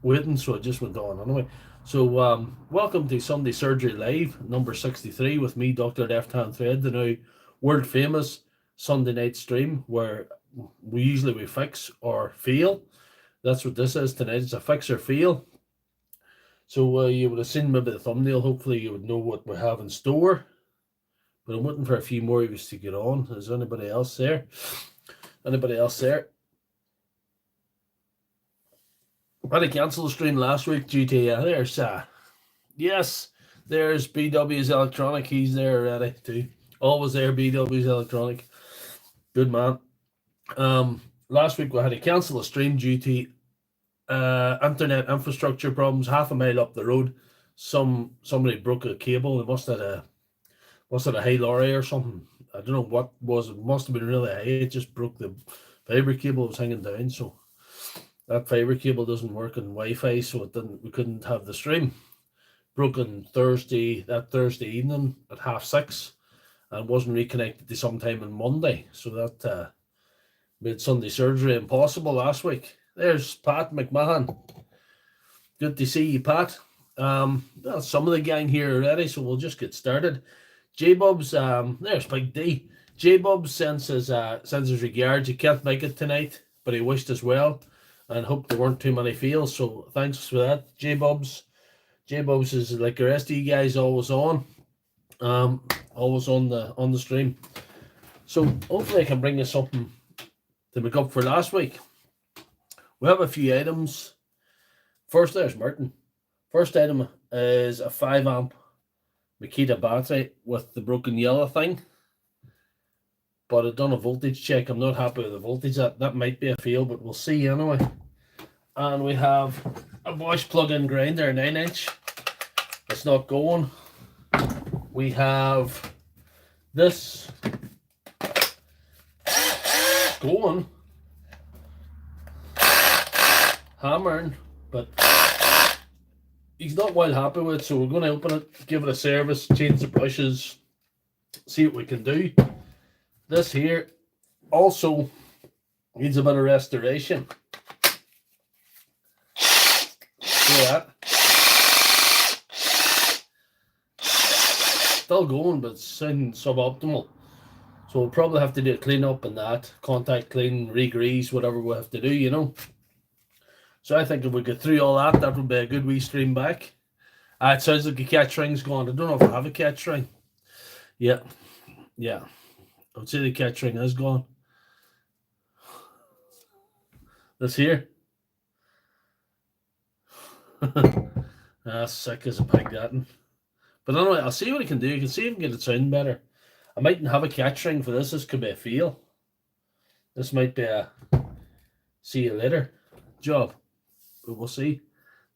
waiting, so I just went on anyway. So, welcome to Sunday Surgery Live, number 63, with me, Doctor Lefthandthread, the now world famous Sunday night stream where we fix or fail. That's what this is tonight. It's a fix or fail. So, you would have seen maybe the thumbnail. Hopefully, you would know what we have in store. But I'm waiting for a few more of you to get on. Is anybody else there? Anybody else there? I had to cancel the stream last week due to there's BW's Electronic. He's there already too. Always there, BW's Electronic. Good man. Last week we had to cancel the stream due to internet infrastructure problems. Half a mile up the road, somebody broke a cable. It must have a high lorry or something. I don't know what was. It must have been really high. It just broke the fiber cable. It was hanging down, so that fiber cable doesn't work on Wi-Fi, so we couldn't have the stream. Broken Thursday evening at 6:30, and wasn't reconnected to sometime on Monday, so that made Sunday surgery impossible last week. There's Pat McMahon. Good to see you, Pat. Well, some of the gang here already, so we'll just get started. J-Bubs, there's Big D. J-Bubs sends his regards. He can't make it tonight, but he wished us well and hope there weren't too many fails. So thanks for that, J-Bubs. J-Bubs is like the rest of you guys, always on. Always on the stream. So hopefully I can bring you something to make up for last week. We have a few items. First, there's Martin. First item is a 5 amp Makita battery with the broken yellow thing. But I've done a voltage check. I'm not happy with the voltage. That might be a fail, but we'll see anyway. And we have a Bosch plug-in grinder, 9-inch. It's not going. We have this going, hammering, but he's not well happy with it, so we're going to open it, give it a service, change the brushes, see what we can do. This here also needs a bit of restoration. See that? Still going, but it's sounding suboptimal. So we'll probably have to do a clean up and that, contact clean, re-grease, whatever we have to do, you know. So I think if we get through all that, that would be a good wee stream back. It sounds like a catch ring's gone. I don't know if I have a catch ring. Yeah. I would say the catch ring is gone. This here. Sick as a pig, that. But anyway, I'll see what I can do. I can see if I can get it sound better. I mightn't have a catch ring for this. This could be a fail. This might be a see you later job. But we'll see.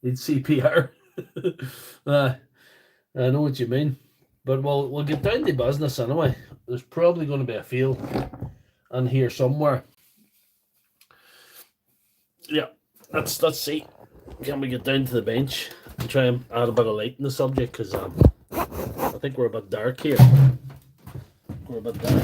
Need CPR. I know what you mean. But we'll get down to business anyway. There's probably going to be a fail in here somewhere. Yeah, let's see. Can we get down to the bench and try and add a bit of light in the subject? Because I think we're a bit dark here. We're a bit dark.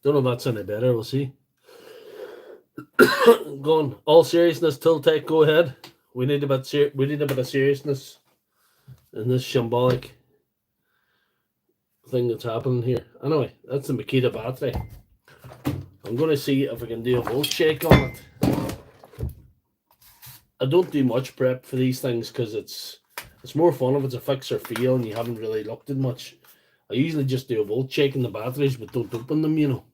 Don't know if that's any better. We'll see. Going all seriousness, Tiltech, go ahead. We need a bit of seriousness in this shambolic thing that's happening here. Anyway, that's the Makita battery. I'm going to see if I can do a volt shake on it. I don't do much prep for these things because it's more fun if it's a fix or fail and you haven't really looked at much. I usually just do a volt shake in the batteries but don't open them, you know.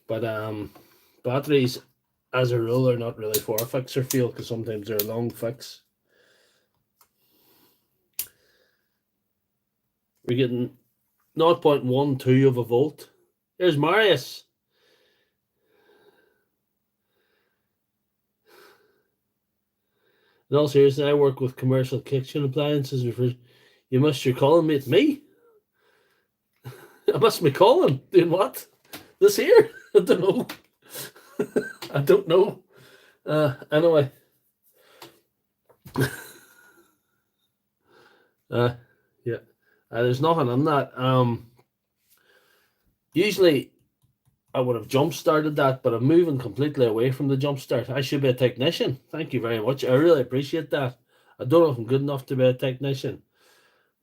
But batteries, as a rule, are not really for a fix or fail because sometimes they're a long fix. We're getting 0.12 of a volt. There's Marius. In all seriousness, I work with commercial kitchen appliances. You must your calling me. It's me. I must be calling. Doing what? This here? I don't know. I don't know. Anyway. Yeah. There's nothing in that. Usually I would have jump started that, but I'm moving completely away from the jump start. I should be a technician. Thank you very much. I really appreciate that. I don't know if I'm good enough to be a technician,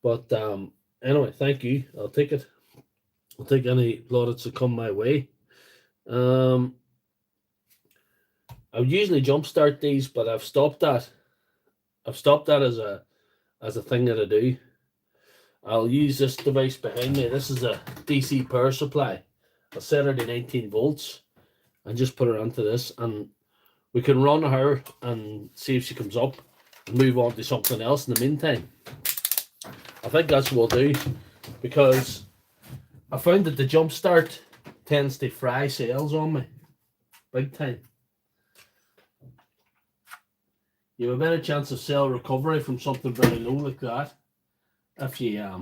but anyway, thank you. I'll take it. I'll take any plaudits that come my way. I would usually jump start these, but I've stopped that. I've stopped that as a thing that I do. I'll use this device behind me. This is a DC power supply. I'll set her to 19 volts and just put her onto this, and we can run her and see if she comes up and move on to something else in the meantime. I think that's what we'll do, because I found that the jump start tends to fry cells on me big time. You have a better chance of cell recovery from something very low like that if you yeah,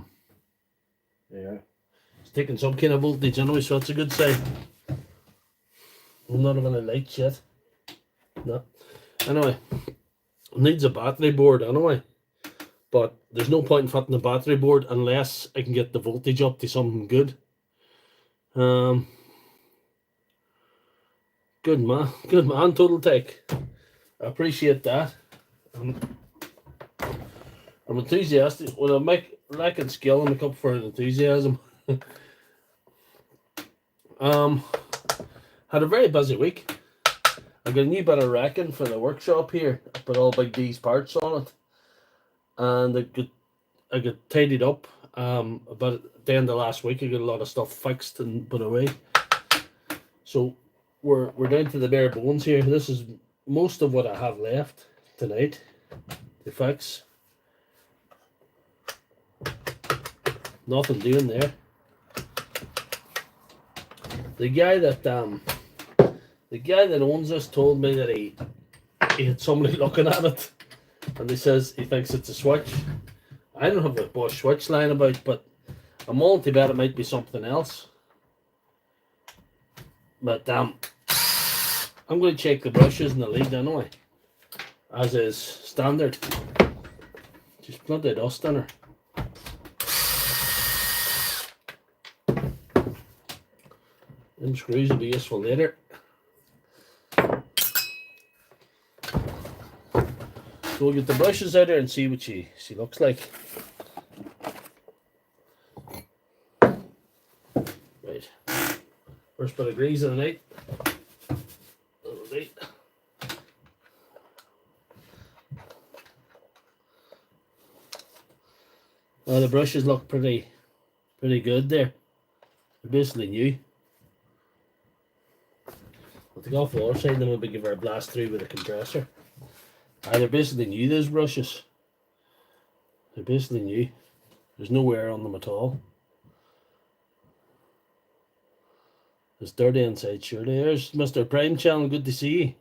it's taking some kind of voltage anyway, so that's a good sign. I'm not having a light yet. No. Anyway, it needs a battery board anyway, but there's no point in fitting the battery board unless I can get the voltage up to something good. Good man, Total Tech. I appreciate that. I'm enthusiastic. When I lacking skill, I make up for enthusiasm. Had a very busy week. I got a new bit of racking for the workshop here. I put all big D's parts on it, and I got tidied up. About at the end of last week, I got a lot of stuff fixed and put away. So we're down to the bare bones here. This is most of what I have left tonight to fix. Nothing doing there. The guy that owns this told me that he had somebody looking at it, and he says he thinks it's a switch. I don't have a Bosch switch lying about, but I'm willing to bet it might be something else. But I'm going to check the brushes in the lead anyway, as is standard. Just bloody dust in her. Them screws will be useful later. So we'll get the brushes out there and see what she looks like. Right. First bit of grease of the night. Right. The brushes look pretty good there. They're basically new. I'll take off the other side, then we'll give her a blast through with a compressor. They're basically new, those brushes. They're basically new. There's no wear on them at all. It's dirty inside, surely. There's Mr. Prime Channel, good to see you.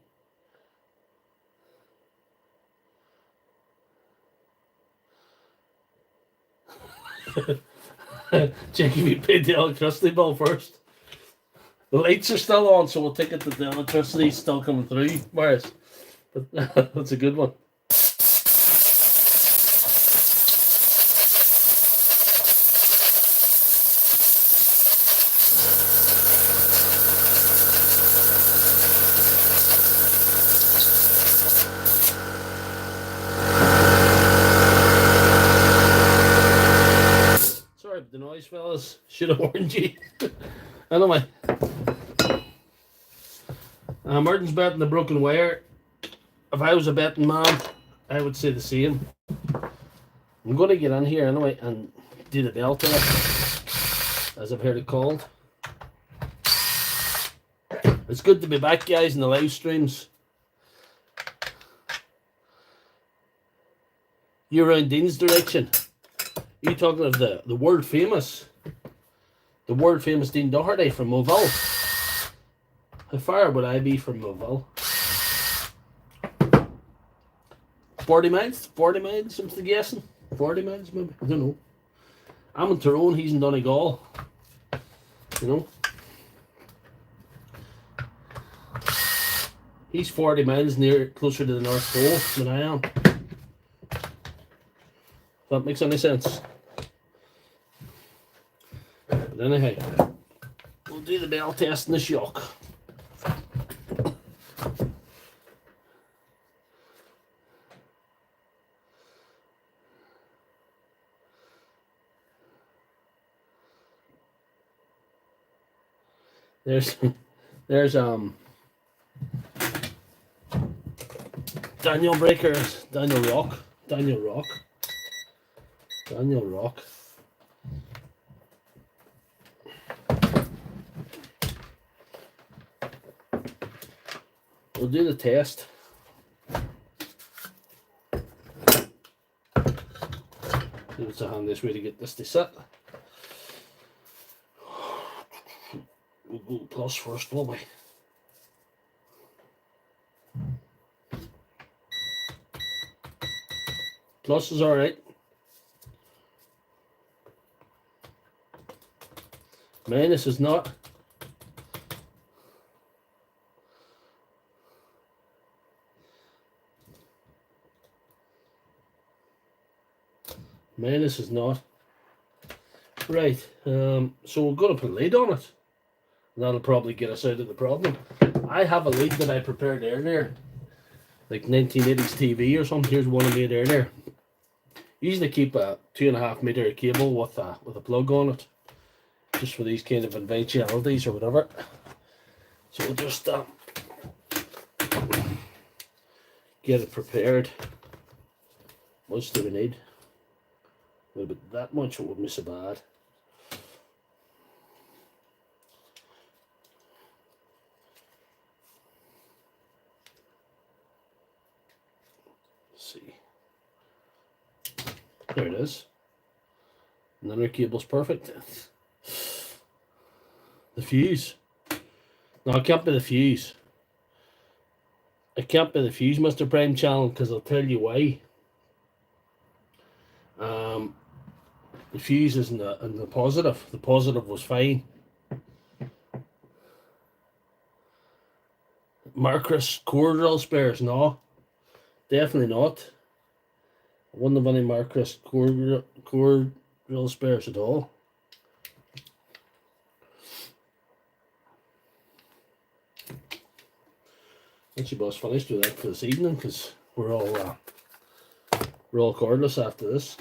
Check if you paid the electricity bill first. The lights are still on, so we'll take it that the electricity's still coming through, Marius. But that's a good one. Sorry about the noise, fellas. Should have warned you. Anyway. Martin's betting the broken wire. If I was a betting man, I would say the same. I'm going to get in here anyway and do the bell to it, as I've heard it called. It's good to be back, guys, in the live streams. You around Dean's direction. Are you talking of the world famous Dean Doherty from Moville? How far would I be from Moville? 40 miles? 40 miles, I'm guessing. 40 miles, maybe. I don't know. I'm in Tyrone, he's in Donegal. You know? He's 40 miles closer to the North Pole than I am. that makes any sense. But anyhow, we'll do the bell test in the shock. There's Daniel Rock. We'll do the test. It's the handiest way to get this to sit. We'll go plus first, won't we? Plus is alright. Minus is not. Minus is not. Right, so we're going to put a lid on it. That'll probably get us out of the problem. I have a lid that I prepared earlier, like 1980s TV or something. Here's one I made earlier. Usually keep a 2.5 meter cable with a plug on it, just for these kind of eventualities or whatever. So we'll just get it prepared. How much do we need? A little bit that much, it wouldn't be so bad. Let's see. There it is. Another cable's perfect. The fuse. No, it can't be the fuse. It can't be the fuse, Mr. Prime Channel, because I'll tell you why. The fuse is in the positive. The positive was fine. Marcus core drill spares? No, definitely not. I wouldn't have any Marcus core drill spares at all. Actually, boss, finished with that for this evening because we're all cordless after this.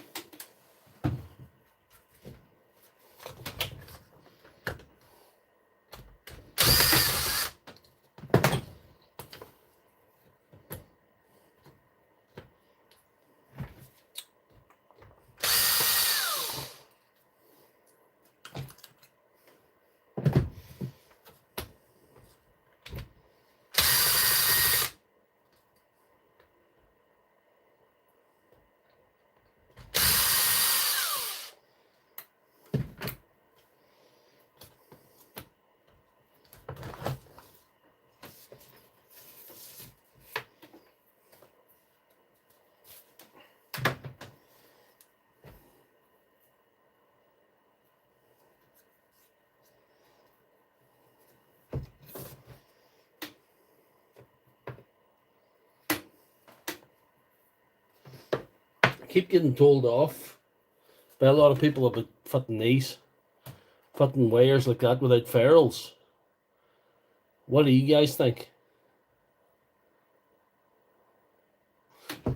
Keep getting told off by a lot of people about fitting wires like that without ferrules. What do you guys think?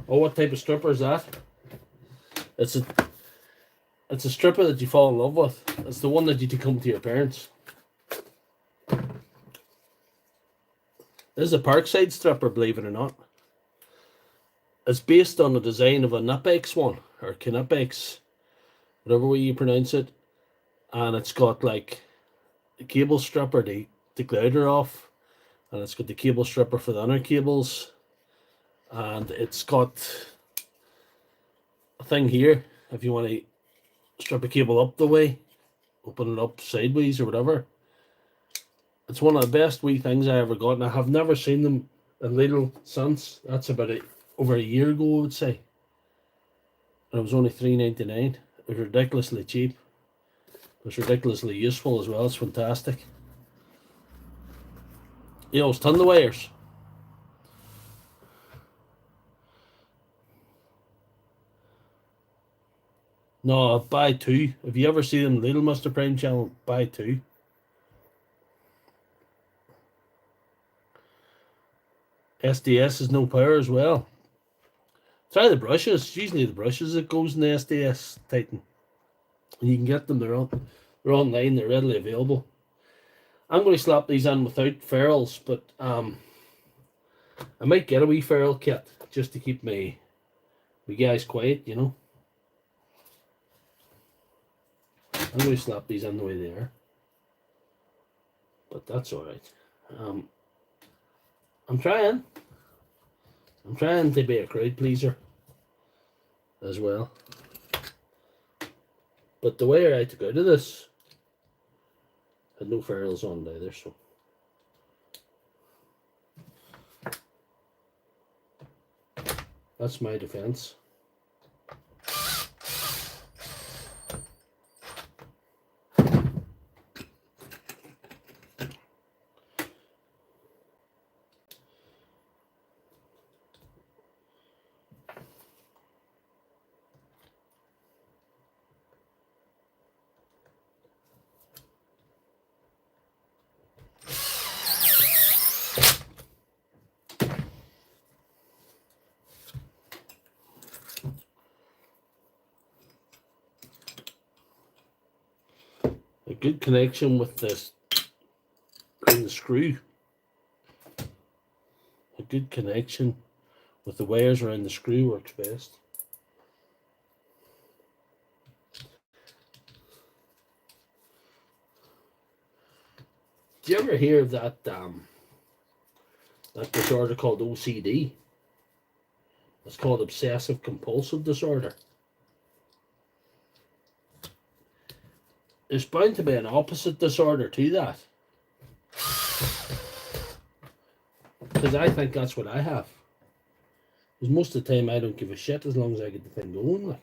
Oh, what type of stripper is that? It's a stripper that you fall in love with. It's the one that you take home to your parents. This is a Parkside stripper, believe it or not. It's based on the design of a Knipex one, or Knipex, whatever way you pronounce it. And it's got like the cable stripper to take the outer off, and it's got the cable stripper for the inner cables, and it's got a thing here if you want to strip a cable up the way, open it up sideways or whatever. It's one of the best wee things I ever got, and I have never seen them in Lidl since. That's about over a year ago, I would say. And it was only $3.99. It was ridiculously cheap. It was ridiculously useful as well. It's fantastic. You know, it's ton of wires. No, buy two. If you ever see them Little Mr. Prime channel, buy two. SDS is no power as well. Try the brushes. It's usually the brushes that goes in the SDS Titan. And you can get them. They're online. They're readily available. I'm going to slap these in without ferrules, but I might get a wee ferrule kit just to keep my guys quiet, you know. I'm going to slap these in the way they are, but that's all right. I'm trying to be a crowd pleaser as well. But the way I took out of this had no ferrules on it either, so. That's my defense. A good connection with this and the screw. A good connection with the wires around the screw works best. Do you ever hear of that disorder called OCD? It's called obsessive compulsive disorder. There's bound to be an opposite disorder to that. Because I think that's what I have. Because most of the time I don't give a shit as long as I get the thing going. Like,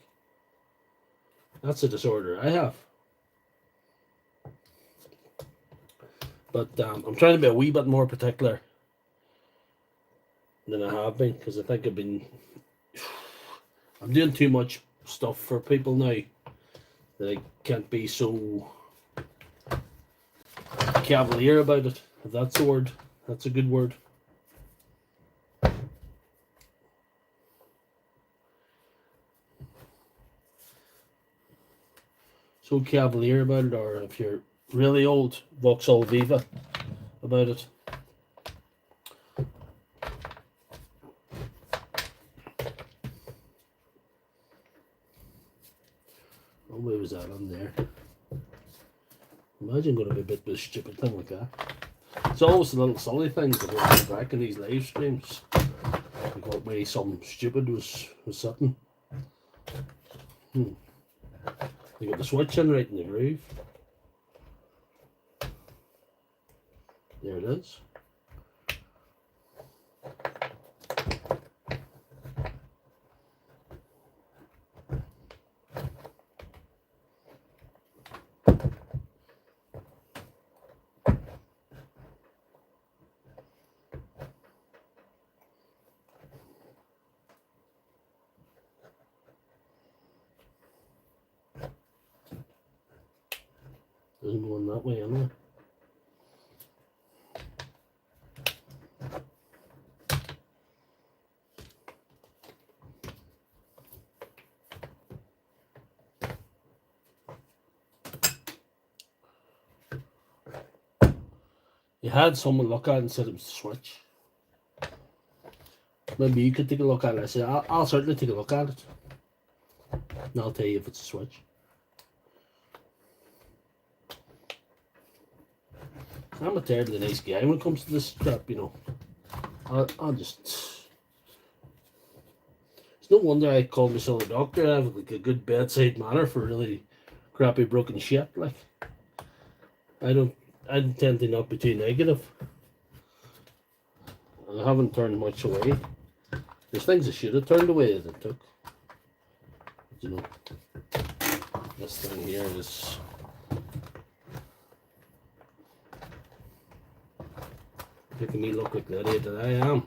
that's a disorder I have. But I'm trying to be a wee bit more particular than I have been, because I think I'm doing too much stuff for people now that I can't be so cavalier about it, if that's the word. That's a good word. So cavalier about it, or if you're really old, Vauxhall Viva about it. Oh, where was that on there? Imagine going to be a bit of a stupid thing like that. It's always the little silly things that are back in these live streams. I got where something stupid was sitting. You got the switch in right in the groove. There it is. Doesn't go in that way anyway. You had someone look at it and said it was the switch. Maybe you could take a look at it. I said, I'll certainly take a look at it. And I'll tell you if it's a switch. I'm a terribly nice guy when it comes to this crap, you know. I'll just... It's no wonder I call myself a doctor. I have like a good bedside manner for really crappy broken shit. Like, I tend to not be too negative. I haven't turned much away. There's things I should have turned away that I took. But, you know, this thing here is... making me look like the idiot that I am.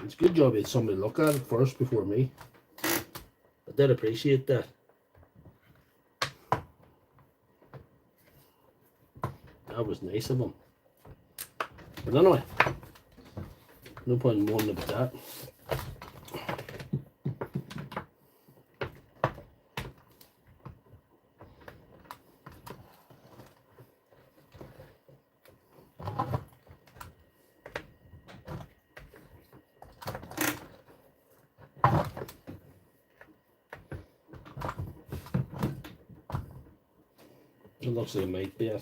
It's a good job you had somebody look at it first before me. I did appreciate that. That was nice of him. But anyway, no point in moaning about that. It looks like it might be it.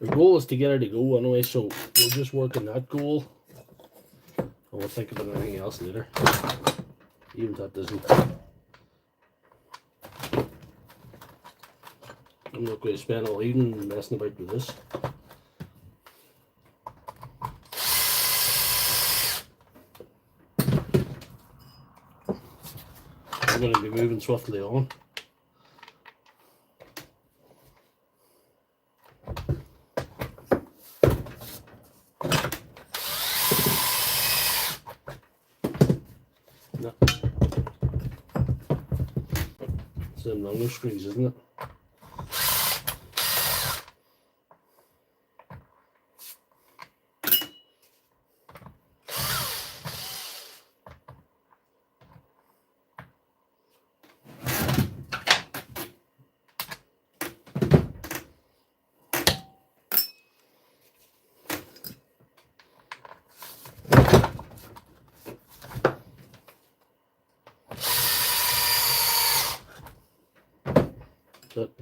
The goal is to get her to go anyway, so we'll just work on that goal and we'll think about anything else later. Even if that doesn't. I'm not going to spend all evening messing about with this. I'm going to be moving swiftly on. No. It's them longer screws, isn't it? But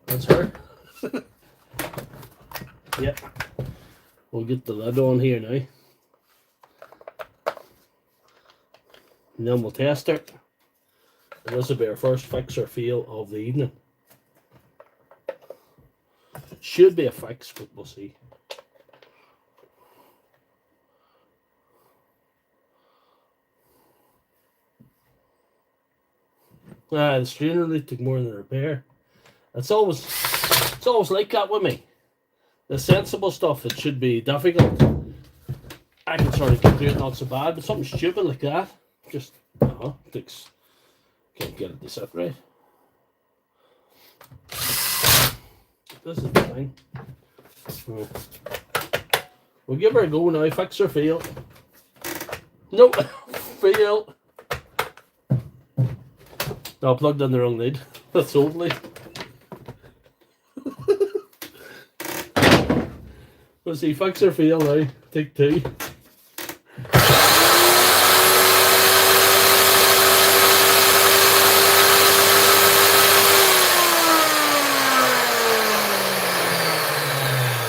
that's her. Yep. We'll get the lid on here now. And then we'll test her. And this will be our first fix or fail of the evening. Should be a fix, but we'll see. The strainer really took more than the repair. It's always like that with me. The sensible stuff, it should be difficult. I can sort of get through it not so bad, but something stupid like that, just takes, can't get it to sit right. This is the thing. We'll give her a go now. Fix or fail. Nope. Fail. No, I plugged in the wrong lead. That's only. We'll see. Fix or fail now. Take two.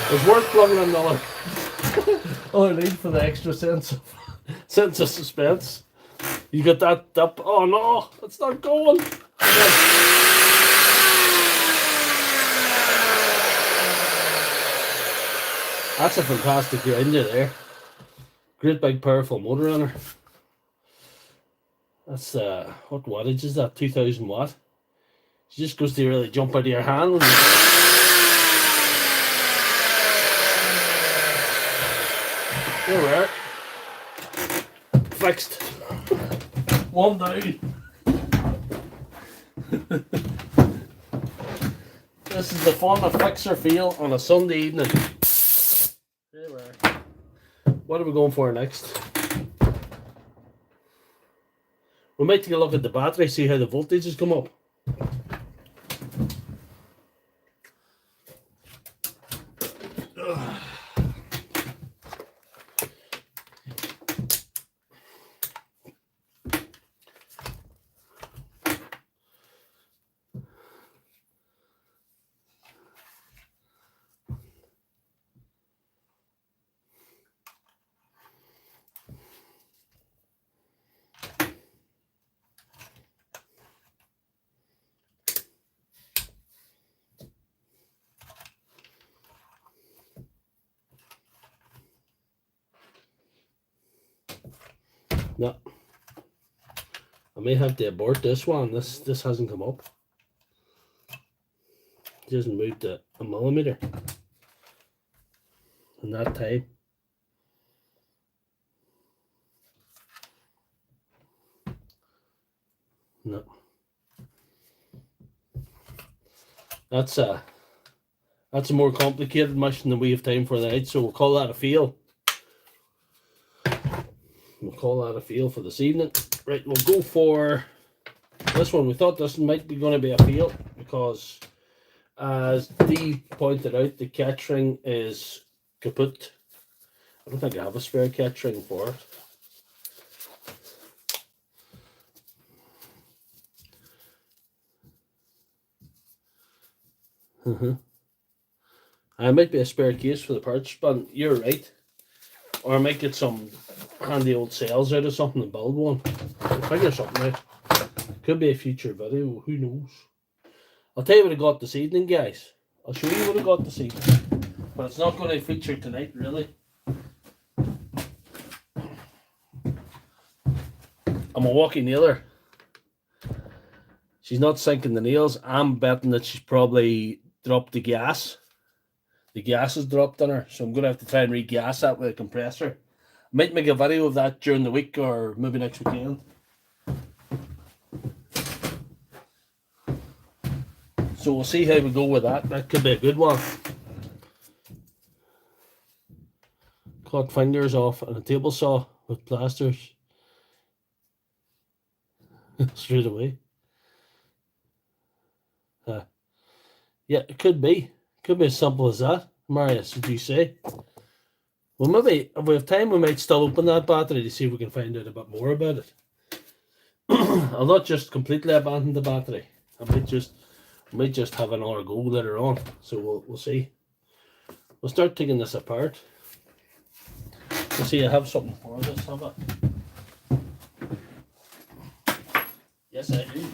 It's worth plugging another lead for the extra sense of suspense. You got that up. Oh no, it's not going. That's a fantastic grinder there. Great big powerful motor on her. That's what wattage is that? 2000 watt. She just goes to really jump out of your hand. There we are. Fixed. One down. This is the fun of fix or fail on a Sunday evening. There we are. What are we going for next? We might take a look at the battery, see how the voltage has come up. No. I may have to abort this one. This hasn't come up. It hasn't moved a millimeter in that time. No. That's a more complicated mission than we have time for tonight, so we'll call that a fail. We'll call that a fail for this evening. Right, we'll go for this one. We thought this might be going to be a fail because, as Dee pointed out, the catch ring is kaput. I don't think I have a spare catch ring for it. I might be a spare case for the parts, but you're right. Or I might get some handy old cells out of something and build one. I'll figure something out. Could be a future video, who knows. I'll tell you what I got this evening, guys. I'll show you what I got this evening. But it's not going to feature tonight, really. I'm a walkie nailer. She's not sinking the nails. I'm betting that she's probably dropped the gas. The gas has dropped on her, so I'm going to have to try and re-gas that with a compressor. Might make a video of that during the week or maybe next weekend. So we'll see how we go with that. That could be a good one. Cut fingers off on a table saw with plasters. Straight away. Yeah, it could be. Could be as simple as that. Marius, would you say? Well, maybe if we have time, we might still open that battery to see if we can find out a bit more about it. I'll not just completely abandon the battery. I might just have another go later on. So we'll see. We'll start taking this apart. We'll see. I have something for this. Have I? Yes, I do.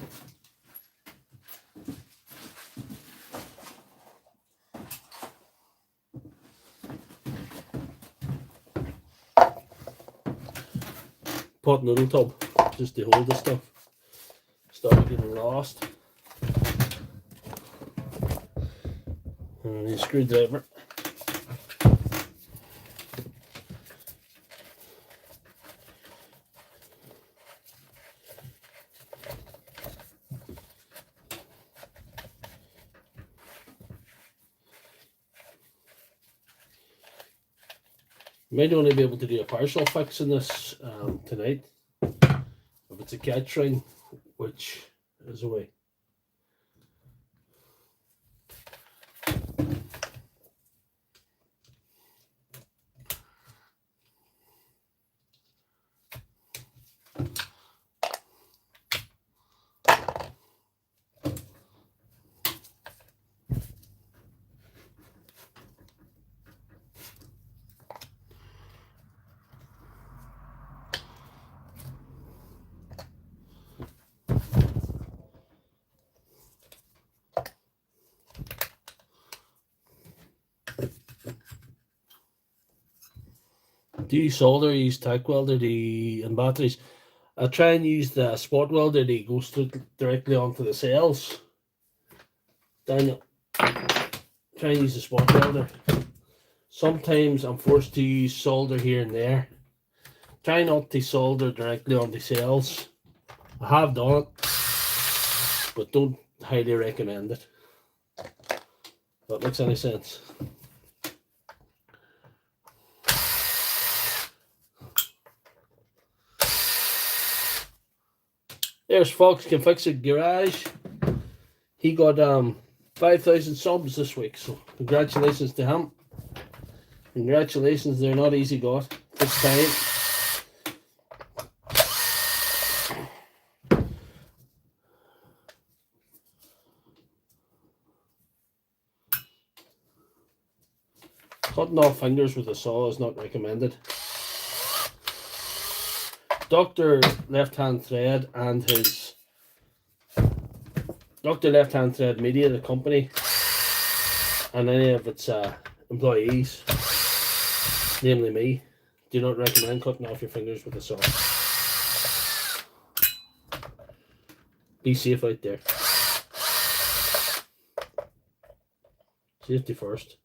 Pot noodle tub, just to hold the stuff. Started getting lost. And a screwdriver. Might only be able to do a partial fix in this tonight. If it's a catch ring, which is away. Do you solder, use tack welder and batteries? I try and use the spot welder that goes directly onto the cells. Daniel, try and use the spot welder. Sometimes I'm forced to use solder here and there. Try not to solder directly on the cells. I have done it, but don't highly recommend it. If that makes any sense. There's Fox Can Fix It Garage. He got 5,000 subs this week, so congratulations to him. Congratulations, they're not easy got. It's time. Cutting off fingers with a saw is not recommended. Doctor Lefthandthread and his Doctor Lefthandthread Media, the company, and any of its employees, namely me, do not recommend cutting off your fingers with a saw. Be safe out there. Safety first.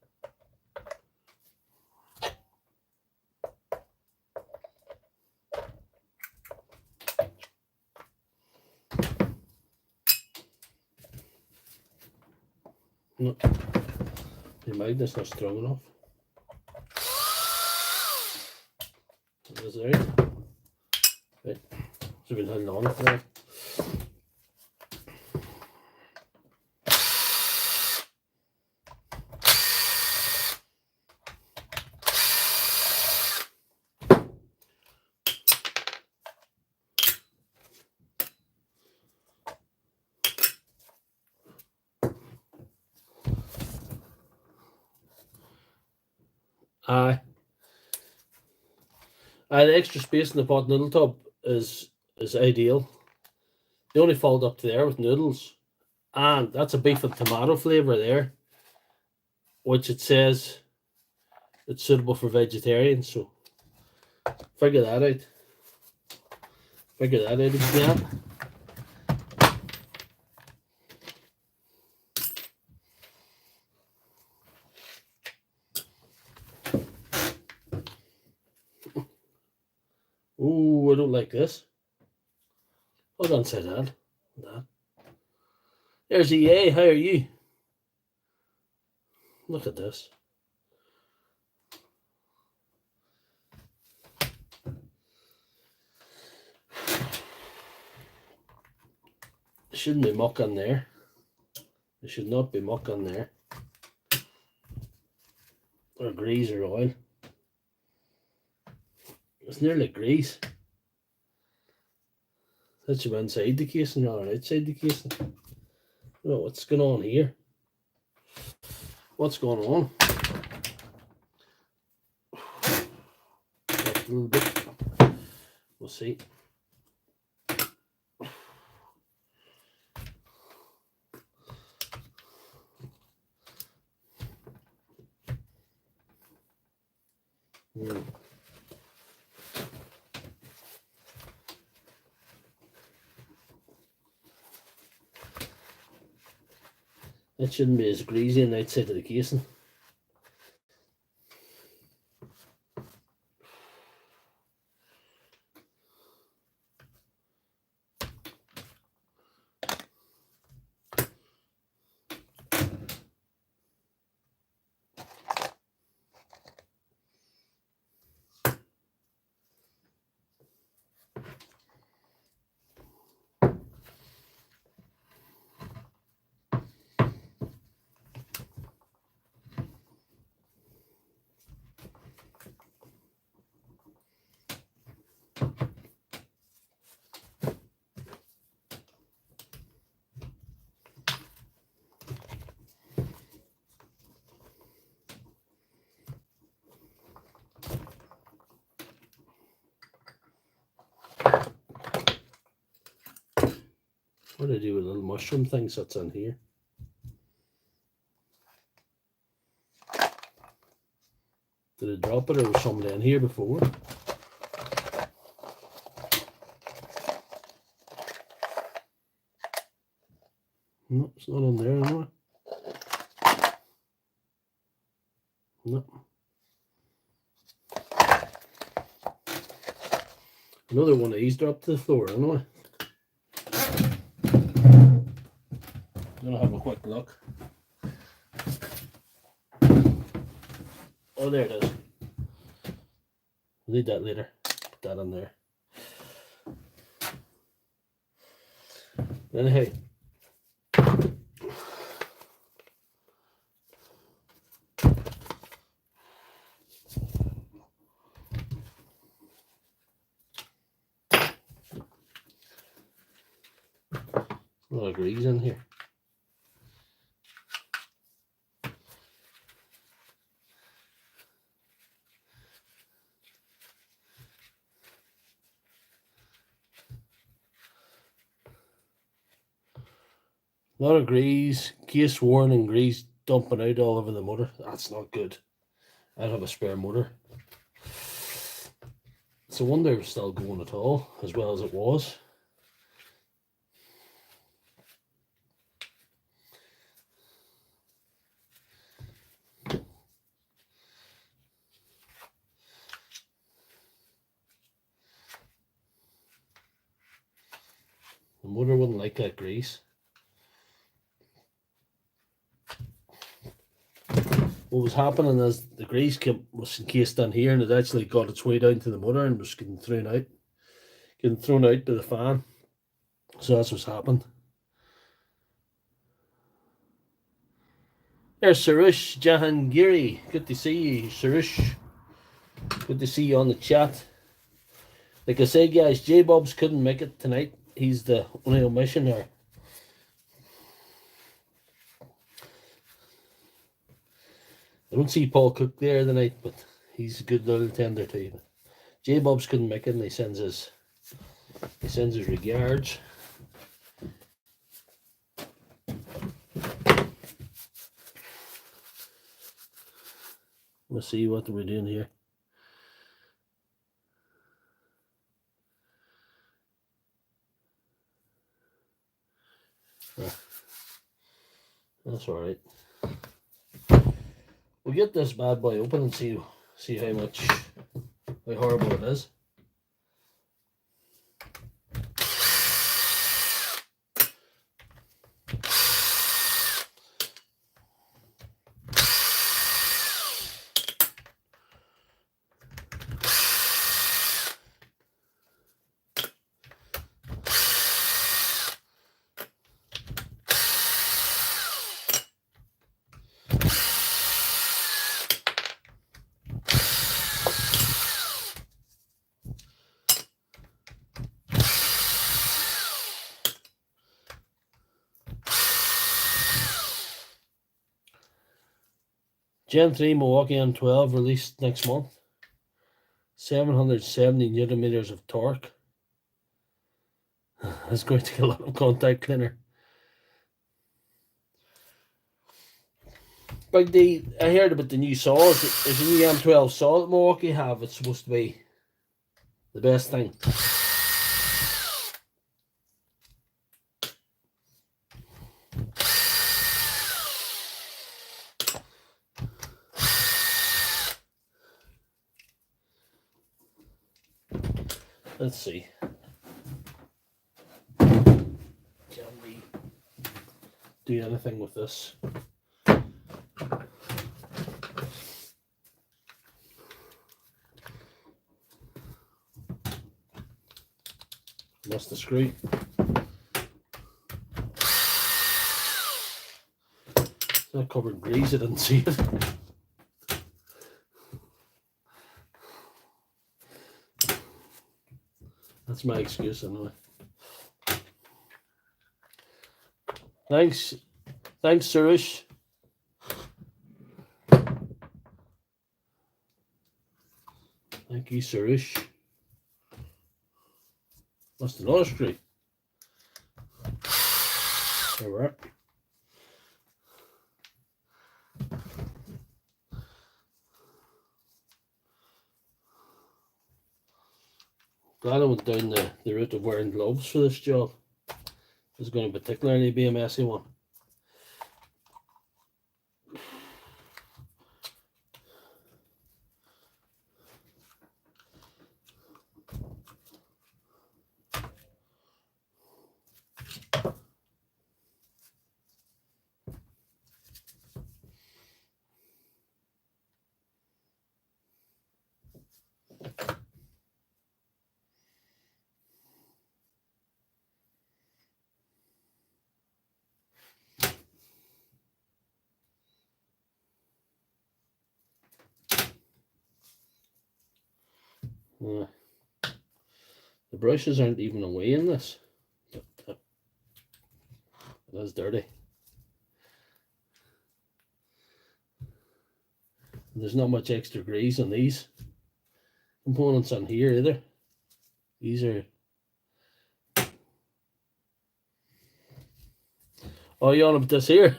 No, the magnet's not strong enough. That's right. Right. So we've been holding on for that. The extra space in the pot noodle tub is ideal. The only fold up to there with noodles, and that's a beef and tomato flavour there, which it says it's suitable for vegetarians. So figure that out. Figure that out if you can. Ooh, I don't like this. Hold on, say that. There's a yay. How are you? Look at this. There shouldn't be muck on there. There should not be muck on there. Or grease or oil. It's nearly grease. That should be inside the casing rather than outside the casing. Oh, what's going on here? What's going on? A little bit. We'll see. It shouldn't be as greasy on the outside of the casing. What do I do with little mushroom things that's on here? Did I drop it or was somebody in here before? No, it's not on there anymore. No. Another one of these dropped to the floor, anyway. I'm gonna have a quick look. Oh, there it is. I'll need that later. Put that on there. Anyhow. A lot of grease in here. A lot of grease, case worn and grease dumping out all over the motor. That's not good. I'd have a spare motor. It's a wonder it was still going at all, as well as it was. motor wouldn't like that grease. What was happening is the grease was encased in here, and it actually got its way down to the motor and was getting thrown out by the fan. So that's what's happened. There's Sarush Jahangiri. Good to see you, Sarush. Good to see you on the chat. Like I said, guys, J-Bobs couldn't make it tonight. He's the only omission there. I don't see Paul Cook there tonight, but he's a good little tender too. J-Bobs couldn't make it, and he sends his regards. We'll see what we're doing here. That's all right. We'll get this bad boy open and see how horrible it is. Gen 3 Milwaukee M12 released next month. 770 newton meters of torque. That's going to take a lot of contact cleaner. Big D, I heard about the new saws. There's a new M12 saw that Milwaukee have. It's supposed to be the best thing. Let's see. Can we do anything with this? Lost the screw. It's not covered in grease, I didn't see it. That's my excuse anyway. Thanks, Suresh. Thank you, Suresh. Lost another screw. There we are. Glad I went down the route of wearing gloves for this job. This is going to particularly be a messy one. The brushes aren't even away in this. It is dirty. And there's not much extra grease on these components on here either. These are... Oh, you on about this here?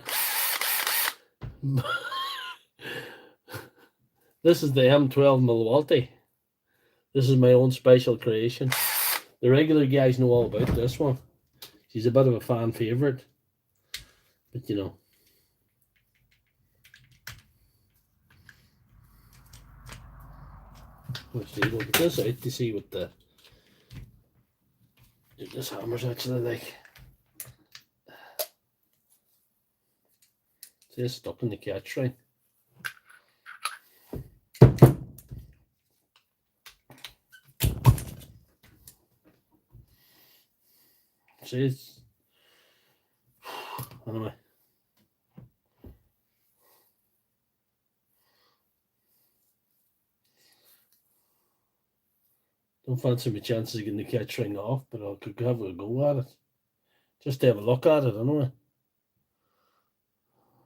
This is the M12 Milwaukee. This is my own special creation. The regular guys know all about this one. She's a bit of a fan favourite. But you know. Let's see, we'll get this out to see what this hammer's actually like. See, it's stuck in the catch ring. See, it's anyway. Don't fancy my chances of getting the catch ring off, but I could have a go at it. Just to have a look at it, anyway.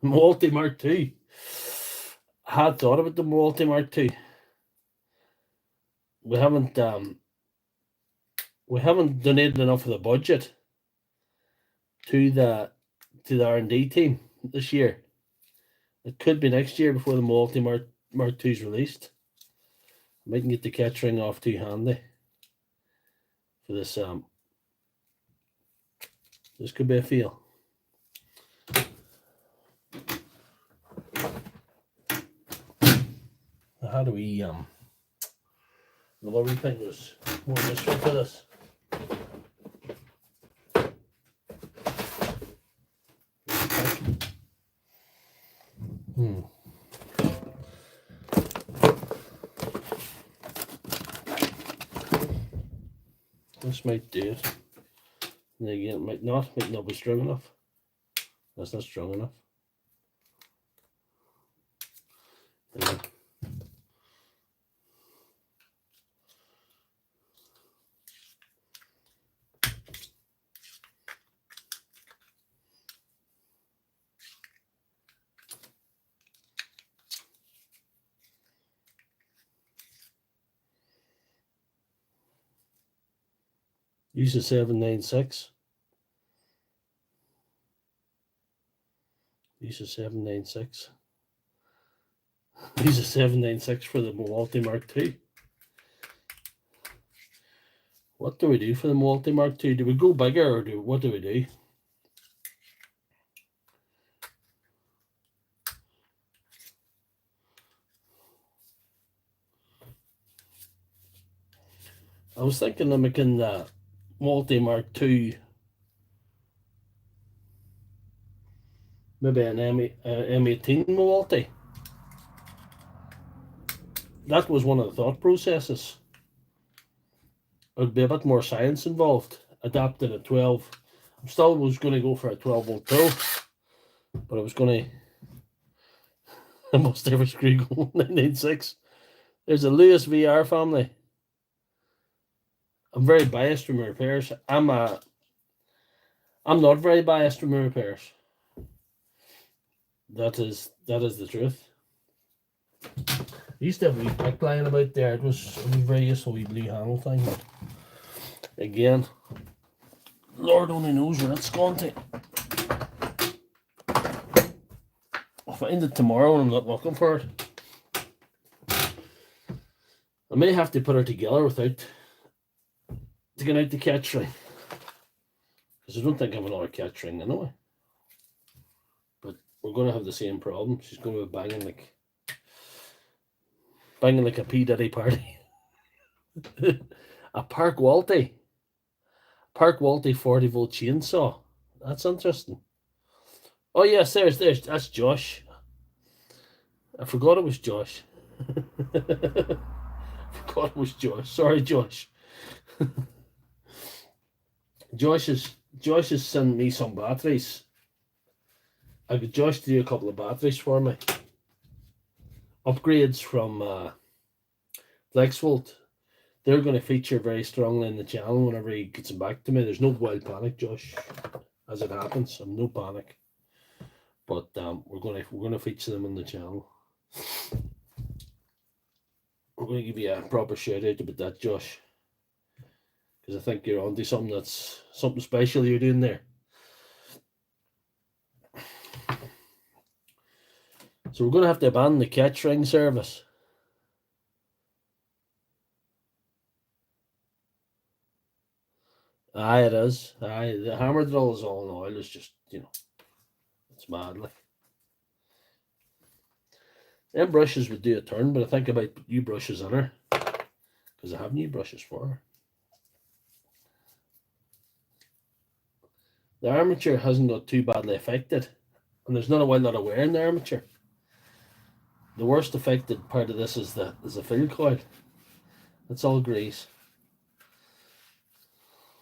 Multi Mark II. I had thought about the Multi Mark II. We haven't donated enough of the budget to the R&D team this year. It could be next year before the Multi Mark II is released. Mightn't get the catch ring off too handy for this. This could be a fail. How do we the lovely thing was more useful for this? This might do it. And again, it might not be strong enough. That's not strong enough. Yeah. Use a 796. Use a 796. Use a 796 for the Multi Mark II. What do we do for the Multi Mark II? Do we go bigger or what do we do? I was thinking of making the Multi Mark II maybe an M18 multi. That was one of the thought processes. There'd be a bit more science involved. Adapting a 12. I still was going to go for a 12-volt tool, but I was going to. I must have a screw going 996. There's a Lewis VR family. I'm very biased with my repairs. I'm not very biased with my repairs. That is the truth. I used to have a wee pick lying about there. It was very useful, wee blue handle thing. But again, Lord only knows where it's gone to. I'll find it tomorrow when I'm not looking for it. I may have to put her together without taking out the catch ring. Because I don't think I have another catch ring anyway. But we're going to have the same problem. She's going to be banging like a P. Diddy party. A Park Walty 40-volt chainsaw. That's interesting. Oh yes, there's that's Josh. I forgot it was Josh. Forgot it was Josh. Sorry, Josh. Josh has sent me some batteries. I got Josh to do a couple of batteries for me. Upgrades from FlexVolt. They're going to feature very strongly in the channel whenever he gets them back to me. There's no wild panic, Josh, as it happens. I'm no panic, but we're going to feature them in the channel. We're going to give you a proper shout out about that, Josh, because I think you're onto something that's something special you're doing there. So we're going to have to abandon the catch ring service. Aye, it is. Aye, the hammer drill is all in oil. It's just, it's mad. Like, them brushes would do a turn, but I think about new brushes on her, because I have new brushes for her. The armature hasn't got too badly affected. and there's not a lot of wear in the armature. The worst affected part of this is the fill coil. It's all grease.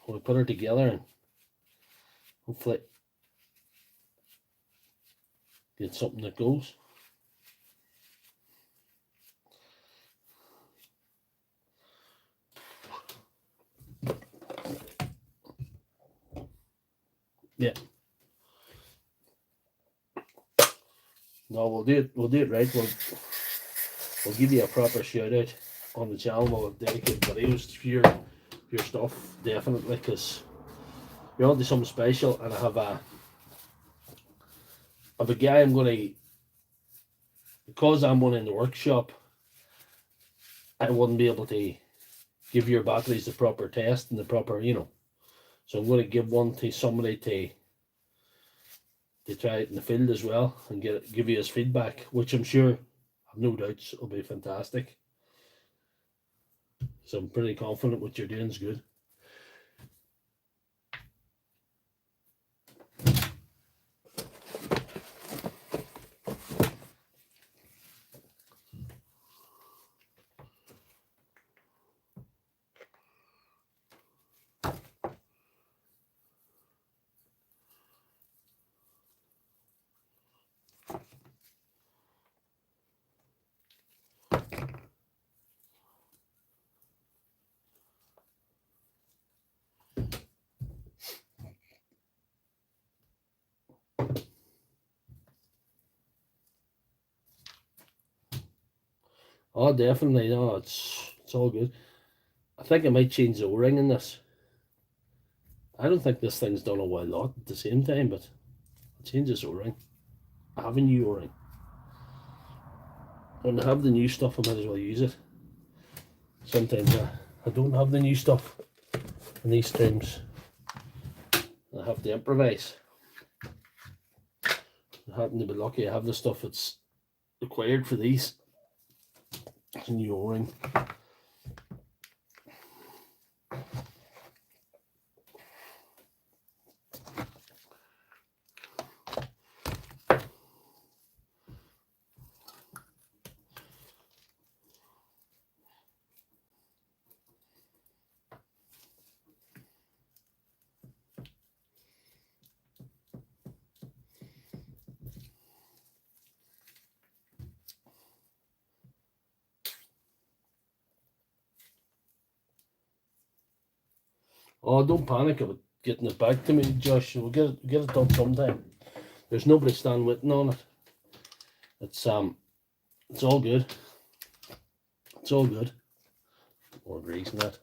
We'll put her together and hopefully get something that goes. Yeah. No, we'll do it right. We'll give you a proper shout out on the channel. We'll dedicate videos for your stuff, definitely, because you're onto something special. And I have a guy I'm gonna, because I'm one in the workshop, I wouldn't be able to give your batteries the proper test and the proper, so I'm going to give one to somebody to try it in the field as well and give you his feedback, which I'm sure, I've no doubts, will be fantastic. So I'm pretty confident what you're doing is good. Oh, definitely. No, it's all good. I think I might change the O-ring in this. I don't think this thing's done a whole lot at the same time, but I'll change this O-ring. I have a new O-ring. When I have the new stuff, I might as well use it. Sometimes I don't have the new stuff, and these times I have to improvise. I happen to be lucky I have the stuff that's required for these. It's a new O-ring. Oh, don't panic about getting it back to me, Josh. We'll get it done sometime. There's nobody standing waiting on it. It's all good. It's all good. More grease in that.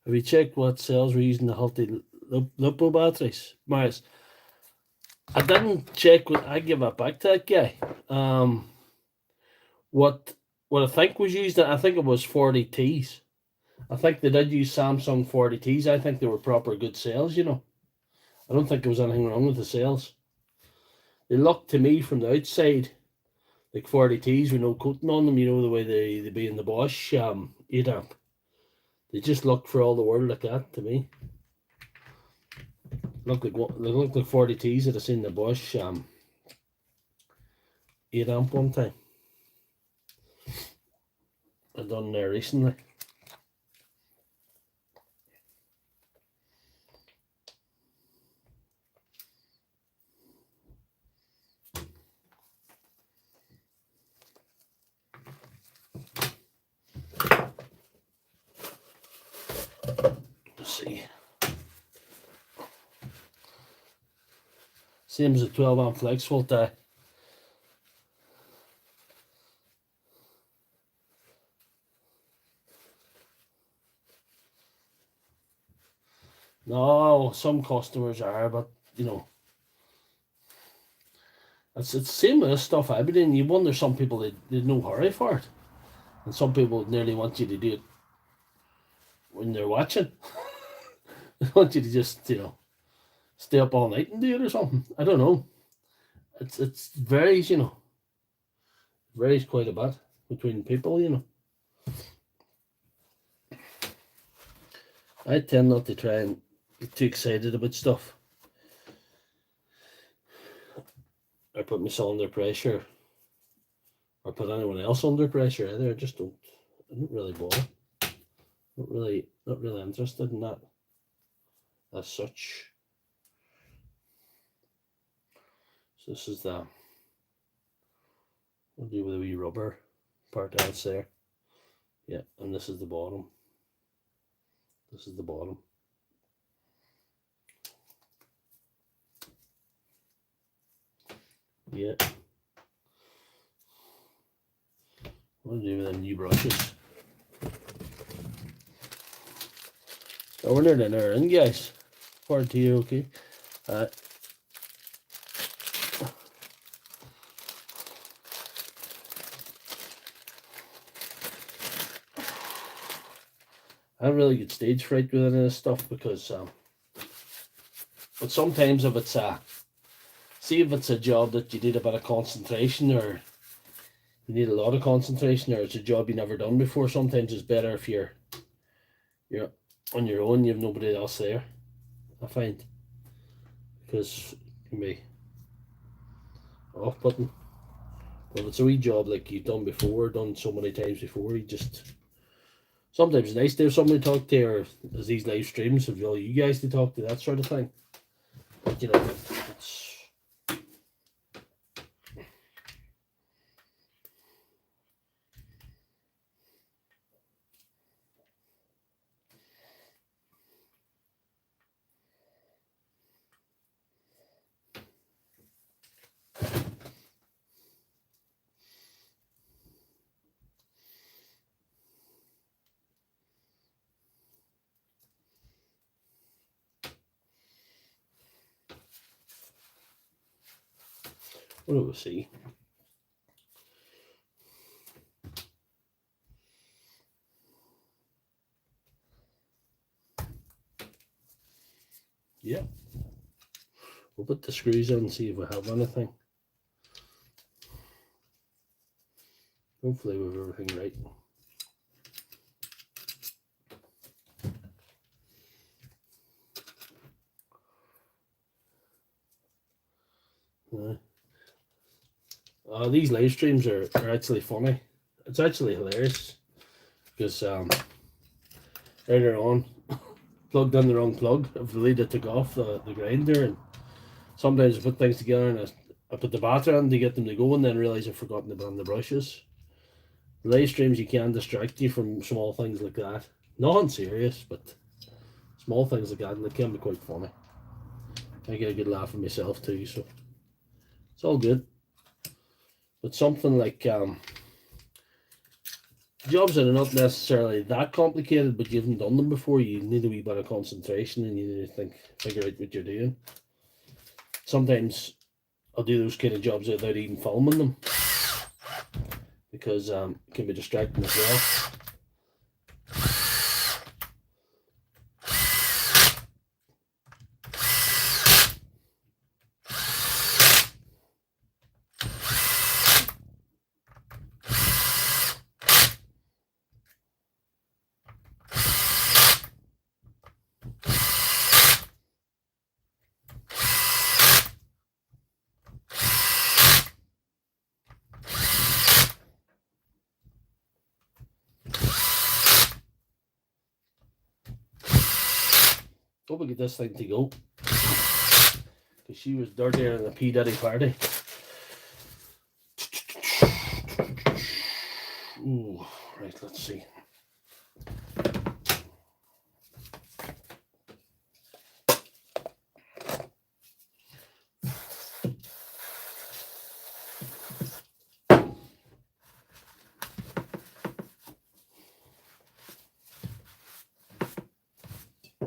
Have you checked what cells we're using to healthy lipo batteries? Marius, I didn't check. I give it back to that guy. What I think was used, I think it was 40Ts. I think they did use Samsung 40Ts. I think they were proper good cells, I don't think there was anything wrong with the cells. They looked to me from the outside like 40Ts with no coating on them, the way they be in the Bosch 8 amp. They just look for all the world like that to me. They look like 40Ts that I seen the Bosch 8 amp one time. I done there recently. Let's see. Same as a 12 amp flex volt die. No, some customers are, but you know, it's the same with this stuff. I mean, you wonder, some people they no hurry for it, and some people nearly want you to do it when they're watching. They want you to just, you know, stay up all night and do it or something. I don't know. It's varies, you know, varies quite a bit between people, you know. I tend not to try and get too excited about stuff, or put myself under pressure, or put anyone else under pressure either. I just don't. I don't really bother. Not really interested in that as such. So this is the, we'll do with a wee rubber part that's there. Yeah, and this is the bottom. This is the bottom. Yeah. What do with them new brushes? So we're nearly there in, guys. Part to you, okay? I really get stage fright with any of this stuff because, but sometimes if it's see if it's a job that you need a bit of concentration, or you need a lot of concentration, or it's a job you've never done before, sometimes it's better if you're on your own, you have nobody else there, I find, because it can be off-putting. But if it's a wee job like you've done before, done so many times before, you just, sometimes it's nice to have somebody to talk to, or as these live streams have all you guys to talk to, that sort of thing. But you know, it's, what do we see? Yeah. We'll put the screws in and see if we have anything. Hopefully we have everything right. These live streams are actually funny. It's actually hilarious because earlier on, plugged in the wrong plug. I've laid it, took off the grinder, and sometimes I put things together and I put the battery in to get them to go, and then realise I've forgotten to put on the brushes. Live streams, you can distract you from small things like that. Nothing serious, but small things like that, and they can be quite funny. I get a good laugh at myself too, so it's all good. But something like jobs that are not necessarily that complicated, but you haven't done them before, you need a wee bit of concentration, and you need to figure out what you're doing. Sometimes I'll do those kind of jobs without even filming them, because it can be distracting as well. Hope we get this thing to go, because she was dirtier than a P Diddy party. Ooh, right, let's see.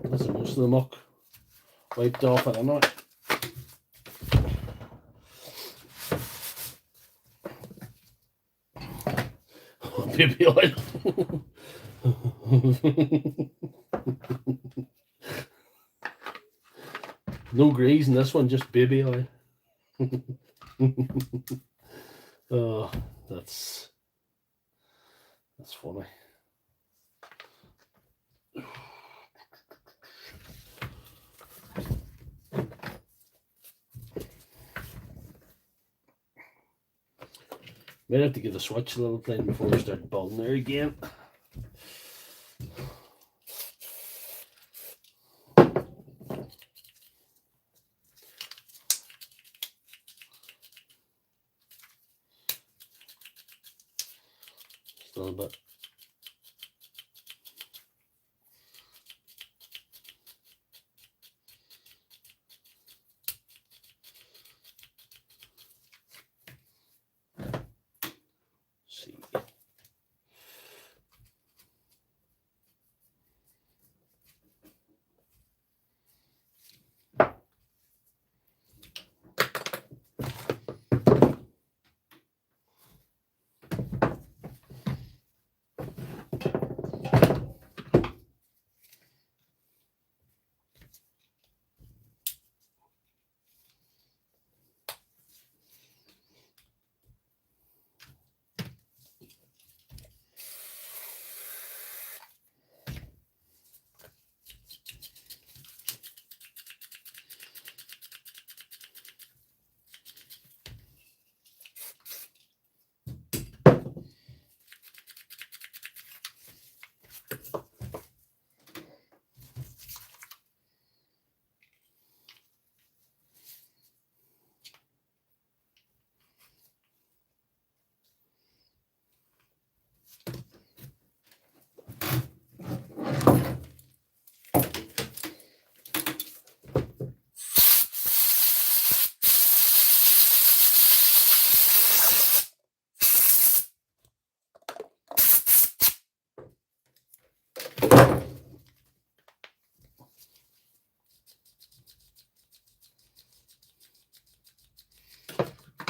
That's most of the muck. wiped off it anyway. Baby oil. No grease in this one, just baby oil. Oh, that's funny. Might have to get the switch a little clean before we start building there again. Just a little bit. See.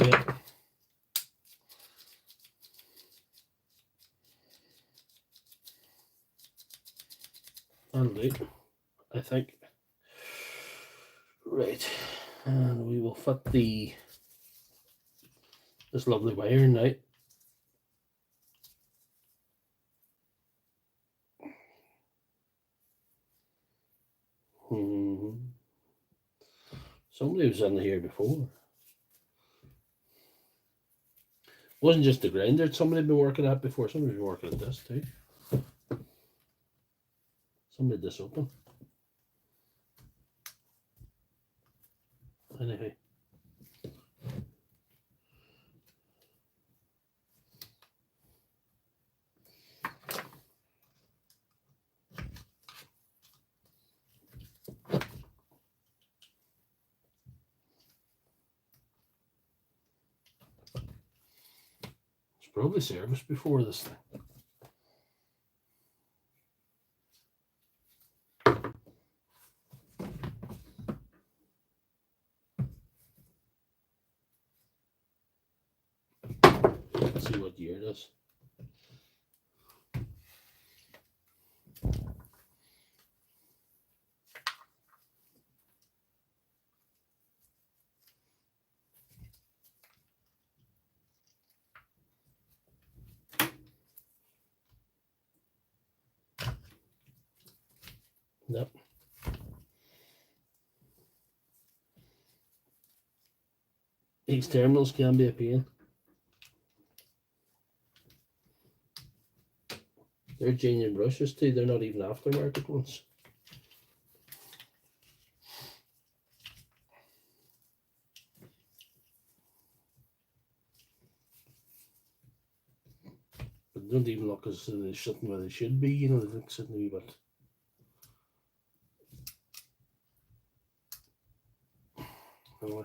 Yeah. That'll do, I think. Right. And we will fit this lovely wire now. Somebody was in here before. It wasn't just the grinder, somebody had been working at before. Somebody's been working at this too. Somebody had this open. Anyway. It's probably serviced before this thing. Let's see what year it is. Yep. These terminals can be a pain. They're genuine brushes too, they're not even aftermarket ones. But they don't even look as they're sitting where they should be, you know, they look sitting a wee bit. Anyway.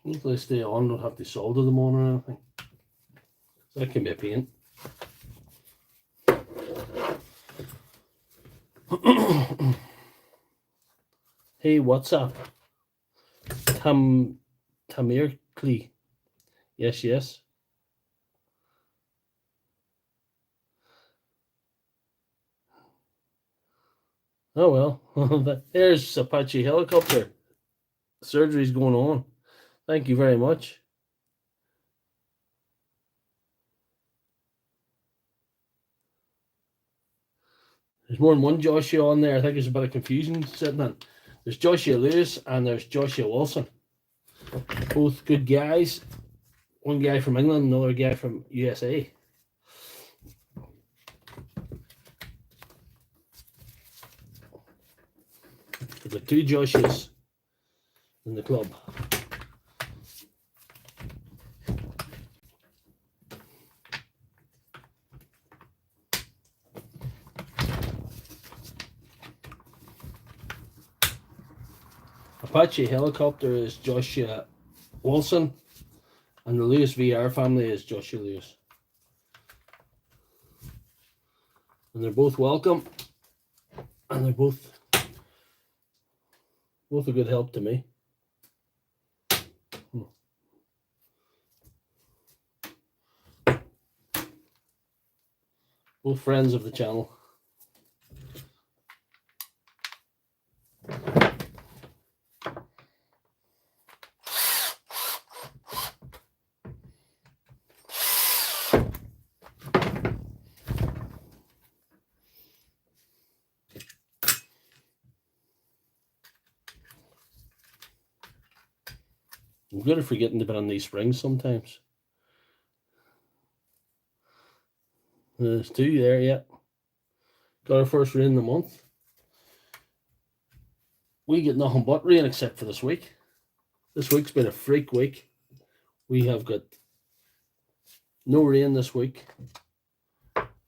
Hopefully they stay on, don't have to solder them on or anything. So that can be a pain. Hey, what's up? Tamirkli. Yes, yes. Oh well. There's Apache helicopter. Surgery's going on. Thank you very much. There's more than one Joshua on there. I think there's a bit of confusion sitting in. There's Joshua Lewis and there's Joshua Wilson. Both good guys. One guy from England, another guy from USA. We've got two Joshuas in the club. Apache helicopter is Joshua Wilson, and the Lewis VR family is Joshua Lewis. And they're both welcome, and they're both a good help to me. Both friends of the channel. I'm good at forgetting to put on these springs sometimes. There's two there yet. Got our first rain in the month. We get nothing but rain except for this week. This week's been a freak week. We have got no rain this week.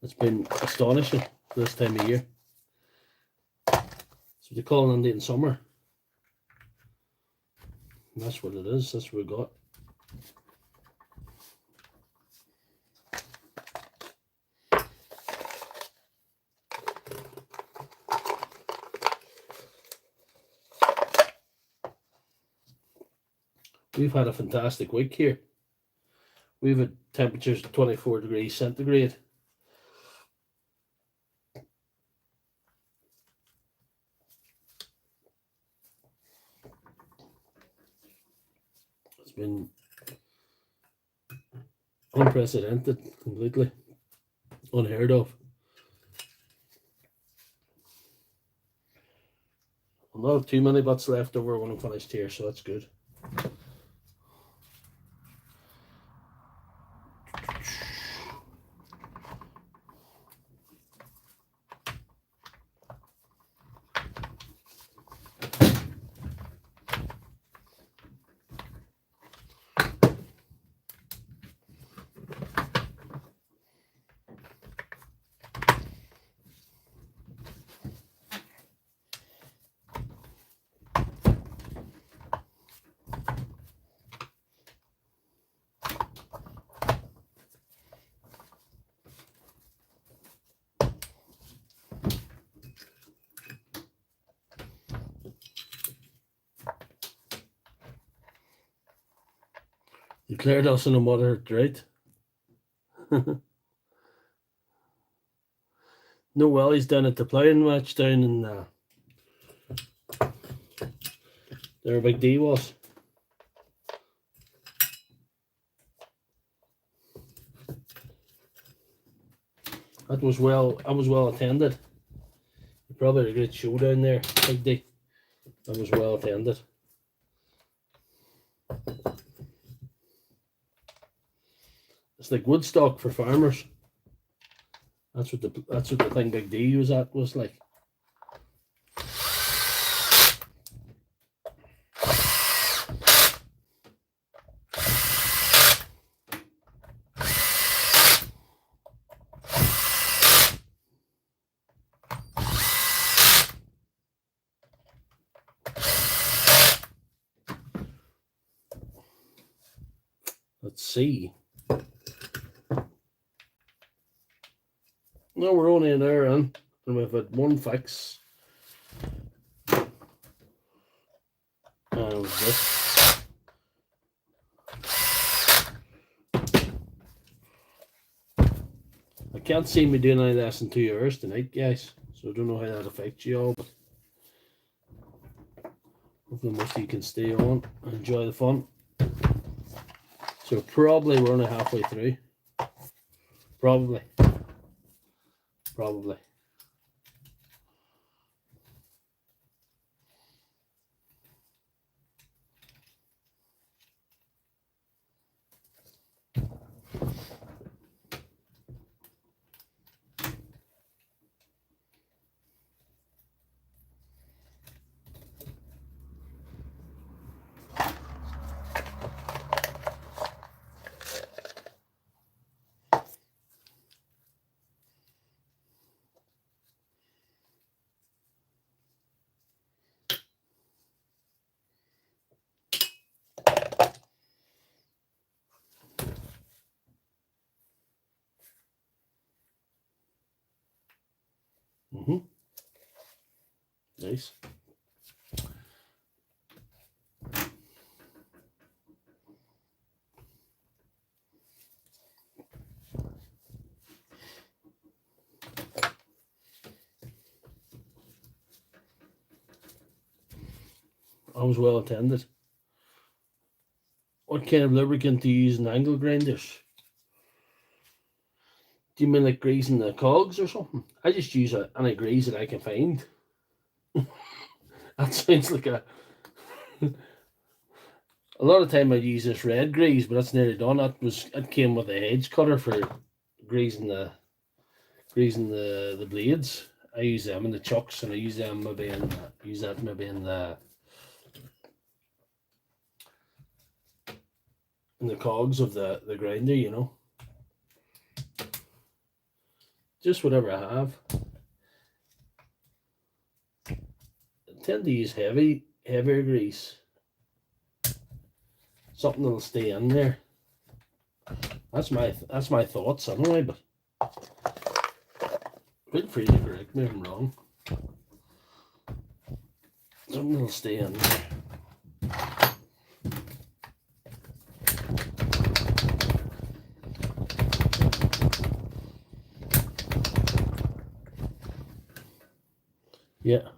It's been astonishing for this time of year. So they call it in summer. And that's what it is. That's what we got. We've had a fantastic week here. We've had temperatures of 24 degrees centigrade. It's been unprecedented, completely unheard of. I'll not have too many butts left over when I'm finished here, so that's good. Declared us in a moderate drought. No wellies down at the ploughing match down in there Big D was. I was well attended. You probably had a great show down there, Big D. That was well attended. It's like Woodstock for farmers. That's what the thing Big D was at was like. Let's see. No, we're only an hour in, and we've had one fix. And this. I can't see me doing any less than 2 hours tonight, guys. So I don't know how that affects you all, but hopefully most of you can stay on and enjoy the fun. So probably we're only halfway through. Probably. Nice. I was well attended. What kind of lubricant do you use in angle grinders? Do you mean like greasing the cogs or something? I just use any grease that I can find. That sounds like a lot of time I use this red grease, but that's nearly done. It came with a hedge cutter for greasing the blades. I use them in the chucks, and I use them maybe in the cogs of the grinder, you know. Just whatever I have. I tend to use heavier grease. Something that'll stay in there. That's my thoughts anyway, but feel free to correct me if I'm wrong. Something that'll stay in there. Yeah.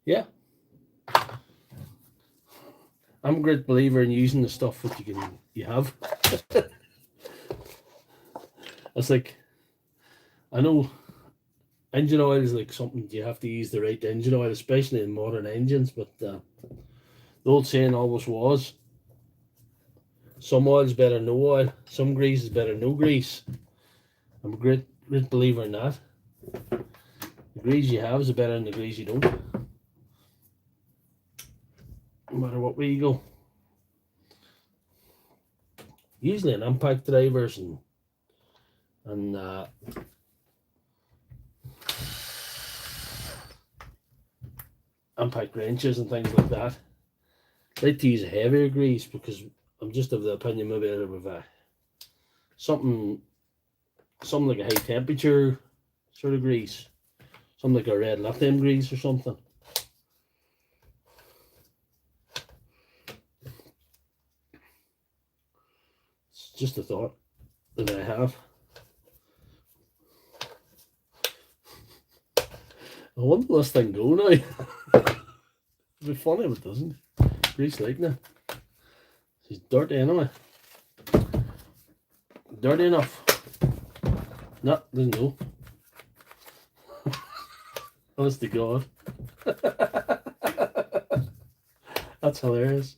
Yeah. I'm a great believer in using the stuff that you have. It's like, I know engine oil is like something you have to use the right engine oil, especially in modern engines, but the old saying always was, some oil's better than no oil, some grease is better than no grease. I'm a great believer in that. The grease you have is better than the grease you don't. No matter what way you go. Usually in impact drivers and impact wrenches and things like that, I like to use a heavier grease because I'm just of the opinion maybe of something like a high temperature sort of grease, something like a red lithium grease or something. It's just a thought that I have. I wonder will this thing go now? It'd be funny if it doesn't. Grease lightning. She's dirty anyway. Dirty enough. No, doesn't go. Honest to God. That's hilarious.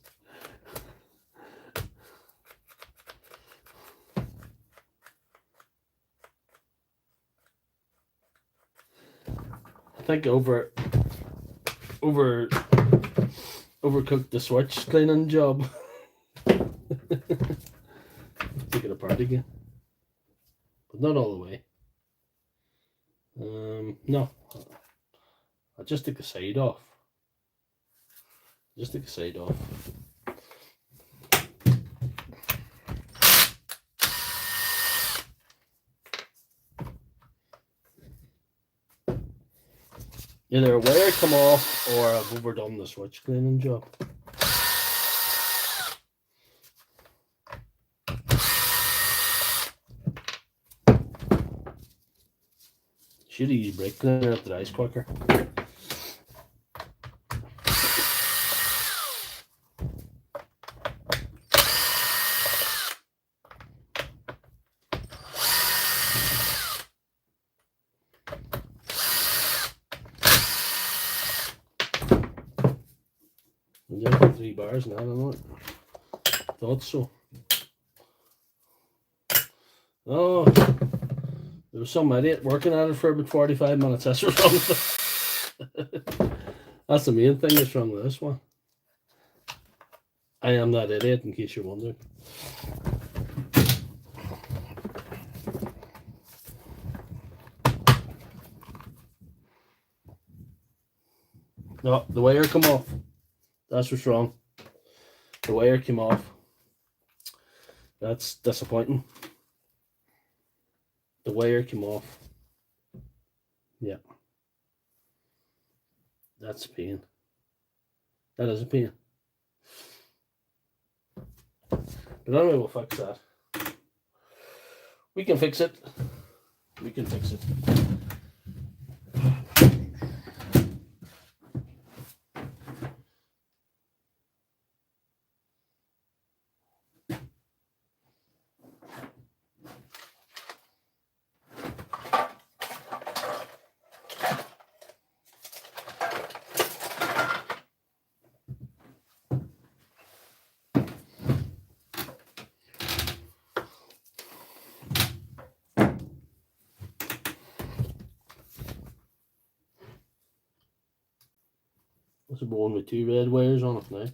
I think overcooked the switch cleaning job. Take it apart again, but not all the way. No, I'll just take the side off. Either a wire come off or I've overdone the switch cleaning job. Should have used brake cleaner if it dries quicker. Yeah, 3 bars now, I don't know. Thought so. Oh, there was some idiot working at it for about 45 minutes. That's what's wrong with it. That's the main thing that's wrong with this one. I am that idiot, in case you're wondering. No, the wire come off. That's what's wrong. The wire came off. That's disappointing. The wire came off. Yeah. That's a pain. That is a pain. But anyway, we'll fix that. We can fix it. We can fix it. This is one with 2 red wires on it now.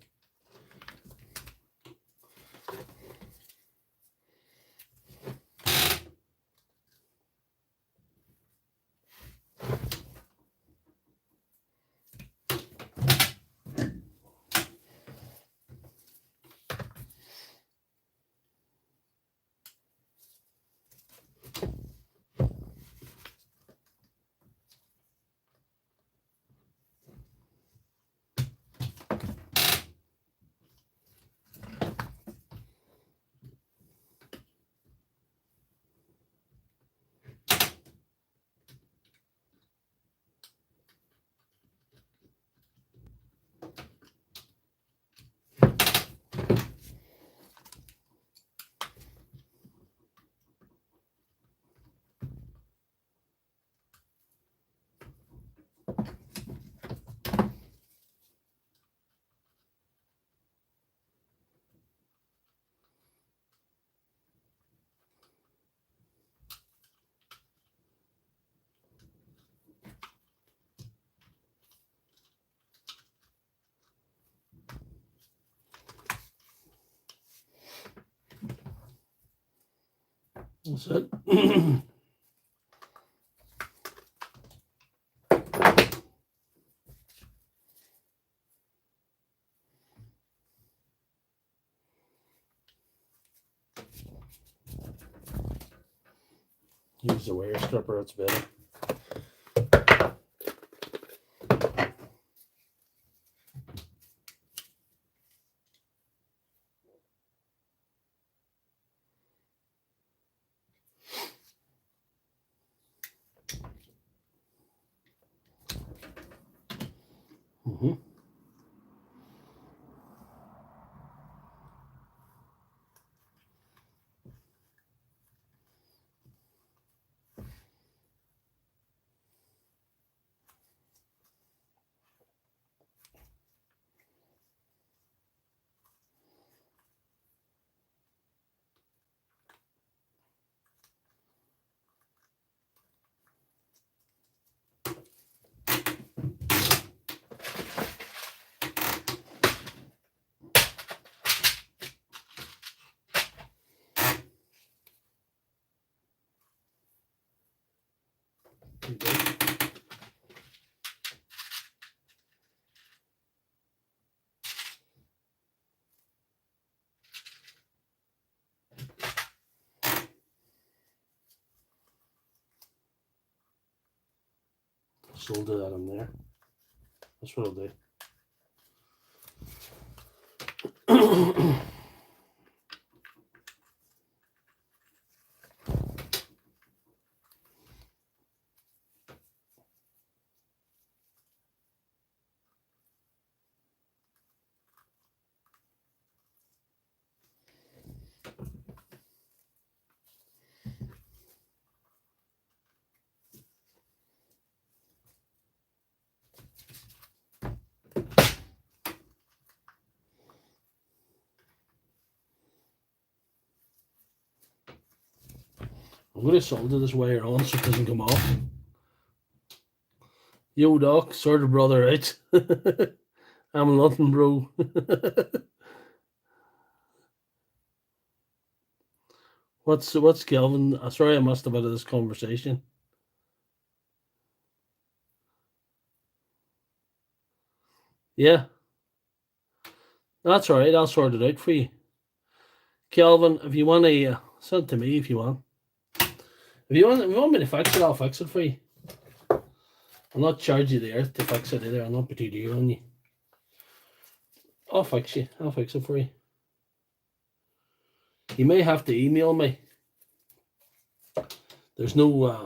That's it. Use the wire stripper, it's better. Okay. Solder that in there. That's what I'll do. I'm going to solder this wire on so it doesn't come off. Yo, Doc, sort of brother out. I'm nothing, bro. What's Kelvin? Sorry I missed a bit of this conversation. Yeah. That's all right. I'll sort it out for you. Kelvin, if you want to send it to me if you want. If you want me to fix it, I'll fix it for you. I'll not charge you the earth to fix it either. I'll not be too dear on you. I'll fix you. I'll fix it for you. You may have to email me. There's no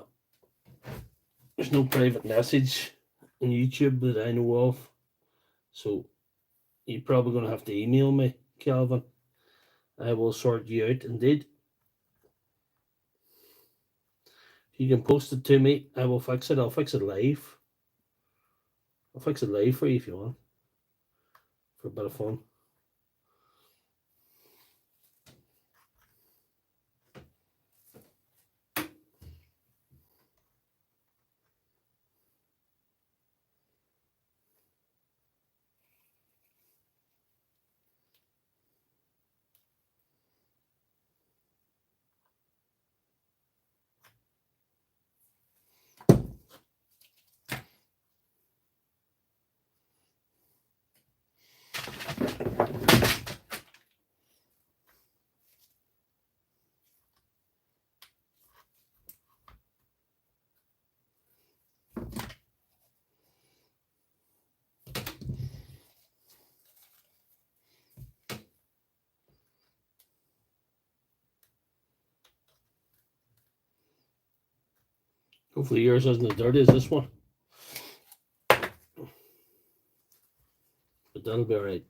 private message on YouTube that I know of. So you're probably going to have to email me, Kelvin. I will sort you out indeed. If you can post it to me, I will fix it. I'll fix it live. I'll fix it live for you if you want. For a bit of fun. Hopefully yours isn't as dirty as this one. But that'll be alright.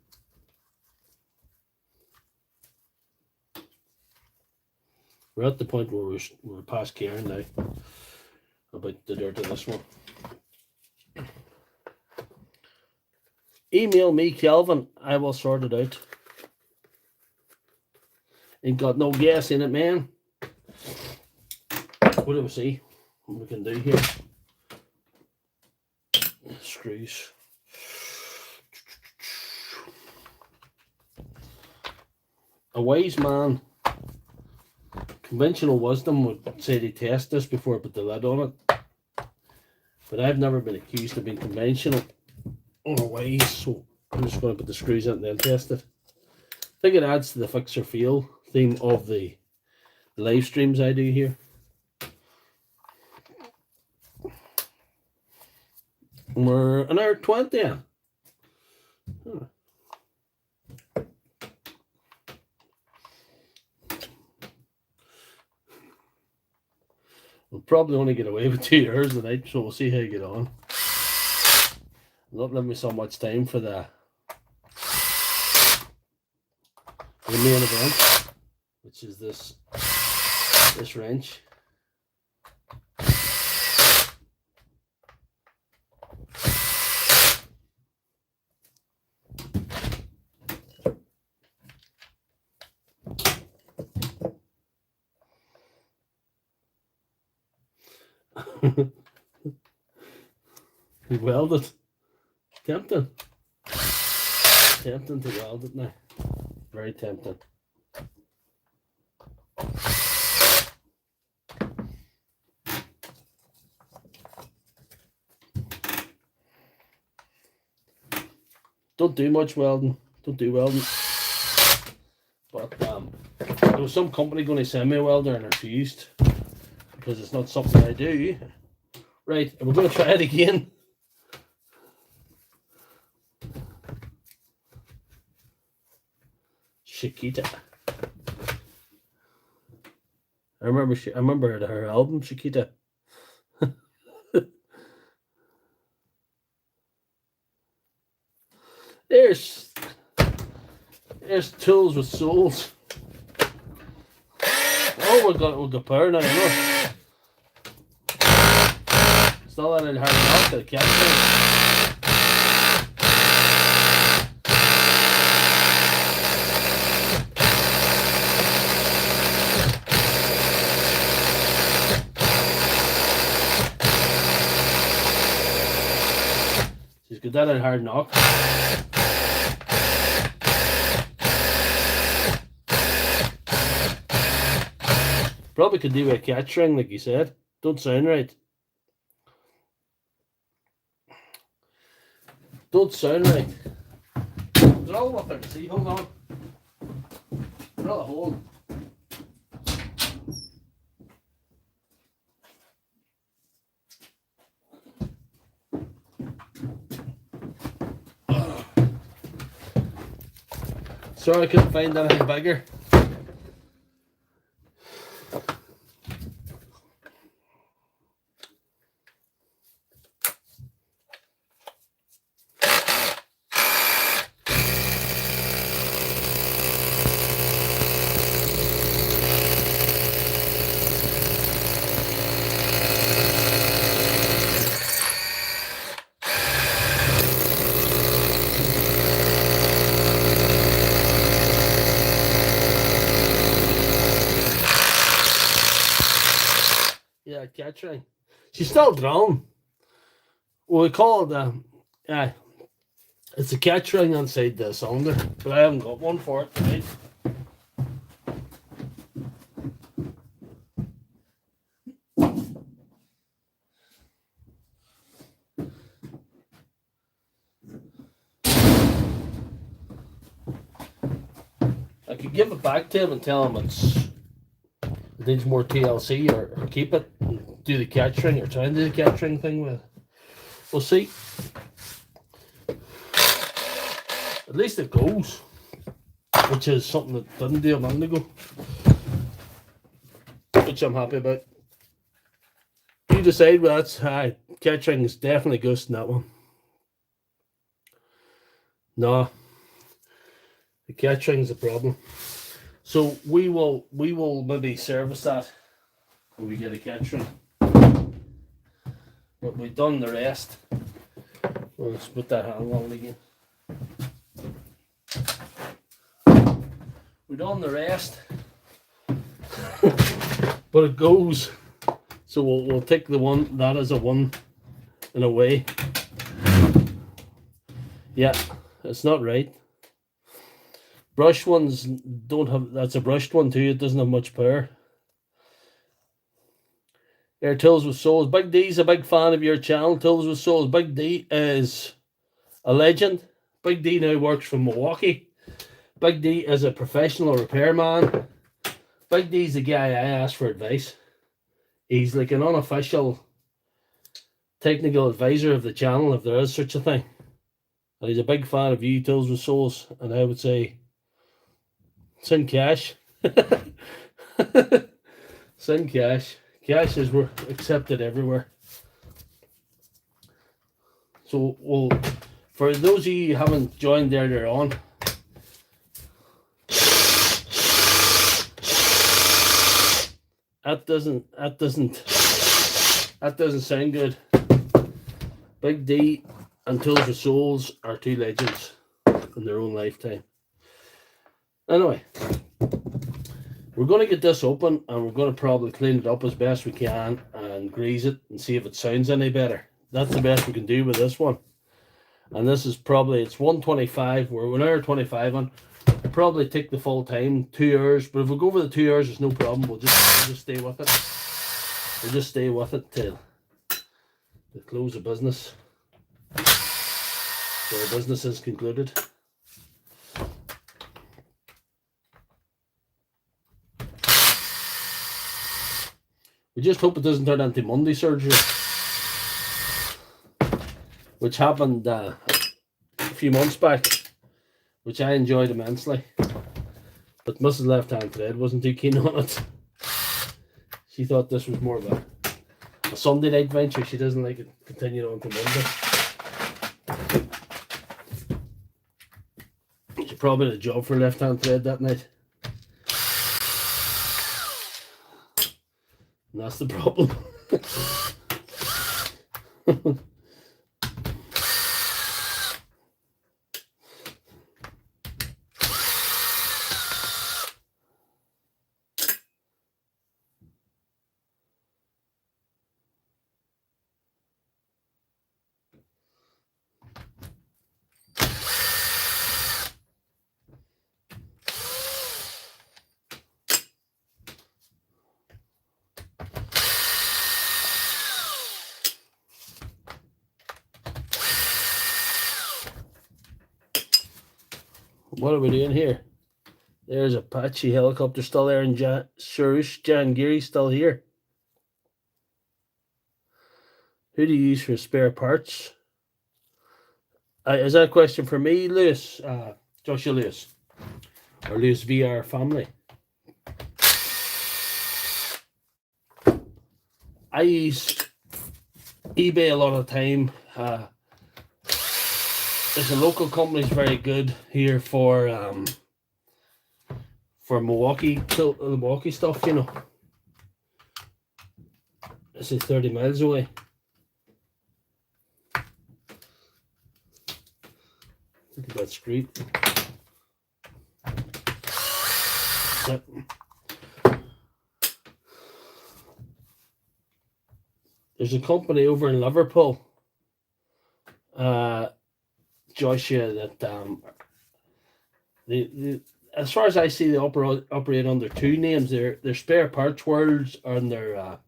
We're at the point where we're past caring now about the dirt of this one. Email me, Kelvin. I will sort it out. Ain't got no gas in it, man. What do we see? What we can do here? Screws. A wise man, conventional wisdom would say they test this before I put the lid on it. But I've never been accused of being conventional or wise, so I'm just going to put the screws in and then test it. I think it adds to the fix or fail theme of the live streams I do here. We're an hour 20. Huh. We'll probably only get away with 2 hours tonight, so we'll see how you get on. Not leaving me so much time for the main event, which is this wrench. We weld it. Tempting. Tempting to weld it now. Very tempting. Don't do much welding. Don't do welding. But there was some company going to send me a welder and I refused because it's not something I do. Right, we're going to try it again. Chiquita. I remember her album Chiquita. There's Tools with Souls. Oh, we got power now, you know. It's not that hard enough to catch it. She's got that in hard knock. Probably could do a catch ring, like you said. Don't sound right. Don't sound right. They're all up there. See, hold on. They're all a hole. Sorry, I couldn't find anything bigger. Yeah, catch ring. She's still drawn. Well, we call it it's a catch ring inside the cylinder, but I haven't got one for it tonight. I could give it back to him and tell him it needs more TLC or keep it and do the catch ring or try and do the catch ring thing with it. We'll see. At least it goes, which is something that didn't do a month ago, which I'm happy about. You decide, well, that's catch ring is definitely ghosting that one. No, the catch ring's a problem. So we will maybe service that when we get a catch ring. But we've done the rest. We'll just put that handle on again. We've done the rest. But it goes. So we'll take the one that is a one in a way. Yeah, it's not right. Brush ones don't have, that's a brushed one too, it doesn't have much power. There, Tills with Souls. Big D's a big fan of your channel, Tills with Souls. Big D is a legend. Big D now works from Milwaukee. Big D is a professional repairman. Big D's the guy I asked for advice. He's like an unofficial technical advisor of the channel, if there is such a thing. And he's a big fan of you, Tills with Souls. And I would say, send cash. Send cash. Cash is accepted everywhere. So, well, for those of you who haven't joined earlier on, that doesn't sound good. Big D and Tills with Souls are two legends in their own lifetime. Anyway, we're going to get this open and we're going to probably clean it up as best we can and grease it and see if it sounds any better. That's the best we can do with this one. And this is probably, it's 125, we're 1 hour 25 on. We'll probably take the full time, 2 hours, but if we go over the 2 hours, there's no problem. We'll just stay with it. We'll just stay with it till the close of business. So our business is concluded. We just hope it doesn't turn into Monday surgery, which happened a few months back, which I enjoyed immensely. But Mrs. Left Hand Thread wasn't too keen on it. She thought this was more of a Sunday night venture. She doesn't like it continuing on to Monday. She probably had a job for Left Hand Thread that night. And that's the problem. What are we doing here? There's Apache helicopter still there, and Jan Geary still here. Who do you use for spare parts? Is that a question for me, Lewis? Joshua Lewis? Or Lewis VR family? I use eBay a lot of the time. There's a local company that's very good here for Milwaukee stuff, you know. This is 30 miles away. Look at that street. Yep. There's a company over in Liverpool, Joshua, that as far as I see, they operate under two names. Their spare parts worlds and their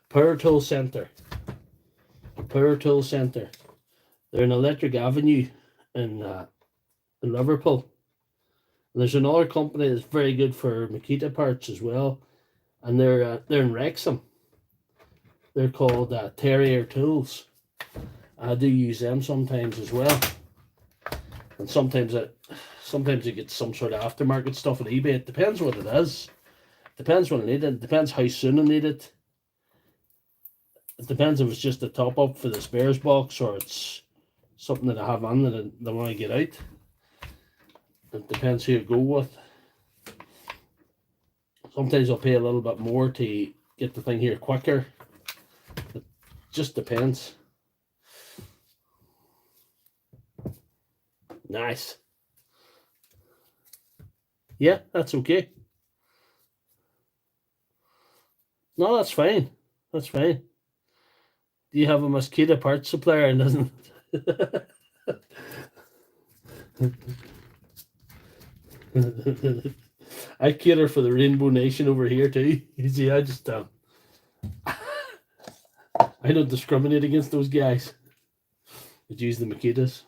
Power Tool Centre. Power Tool Centre. They're in Electric Avenue in Liverpool. And there's another company that's very good for Makita parts as well, and they're in Wrexham. They're called Terrier Tools. I do use them sometimes as well, and sometimes you get some sort of aftermarket stuff on eBay. It depends what it is. Depends when I need it. It depends how soon I need it. It depends if it's just a top up for the spares box or it's something that I have on that I want to get out. It depends who you go with. Sometimes I'll pay a little bit more to get the thing here quicker. It just depends. Nice. Yeah, that's okay. No, that's fine. That's fine. Do you have a mosquito parts supplier and doesn't? I cater for the Rainbow Nation over here too. You see, I just I don't discriminate against those guys. I use the Makitas.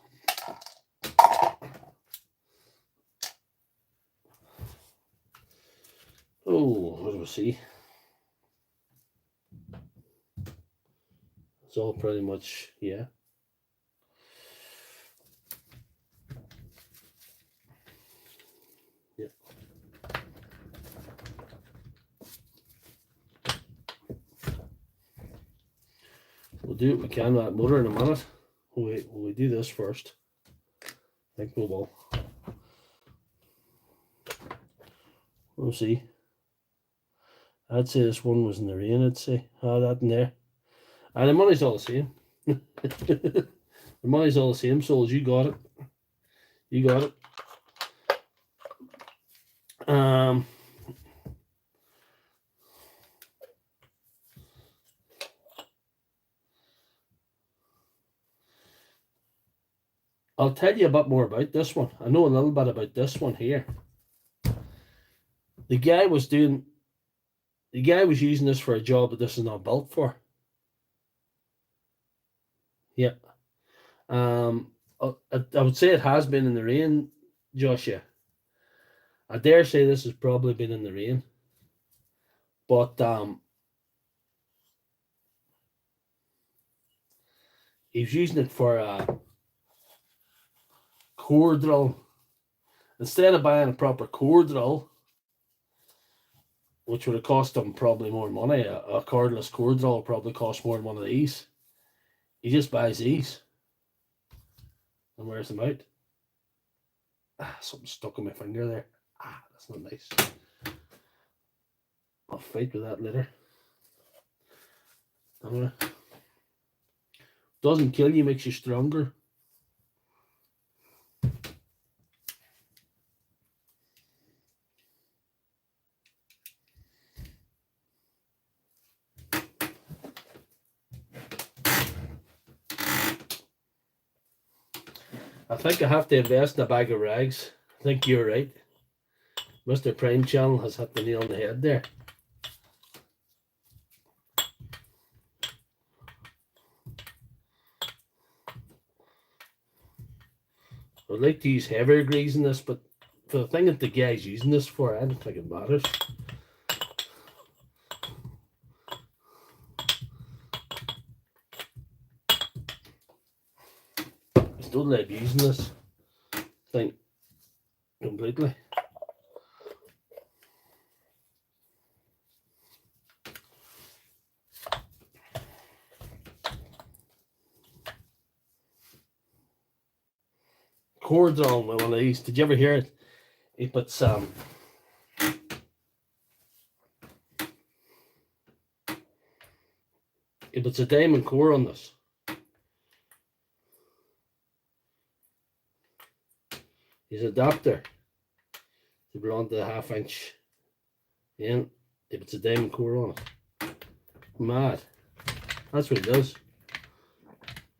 Oh, what do we see? It's all pretty much, yeah. Yeah. We'll do what we can with that motor in a minute. We'll do this first. I think we will. We'll see. I'd say this one was in the rain, I'd say. That in there. And the money's all the same. The money's all the same, Souls. You got it. You got it. I'll tell you a bit more about this one. I know a little bit about this one here. The guy was using this for a job that this is not built for. Yeah. I would say it has been in the rain, Joshua. I dare say this has probably been in the rain. But he's using it for a core drill. Instead of buying a proper core drill, which would have cost him probably more money. A cordless cord drill would probably cost more than one of these. He just buys these and wears them out. Something stuck in my finger there. That's not nice. I'll fight with that later. Doesn't kill you, makes you stronger. I think I have to invest in a bag of rags. I think you're right. Mr. Prime Channel has hit the nail on the head there. I'd like to use heavier grease in this, but for the thing that the guy's using this for, I don't think it matters. He's totally abusing this thing completely. Cords on one of these. Did you ever hear it? He puts a diamond core on this. He's a doctor. He brought the 1/2 inch in. He puts a diamond core on it. Mad. That's what he does.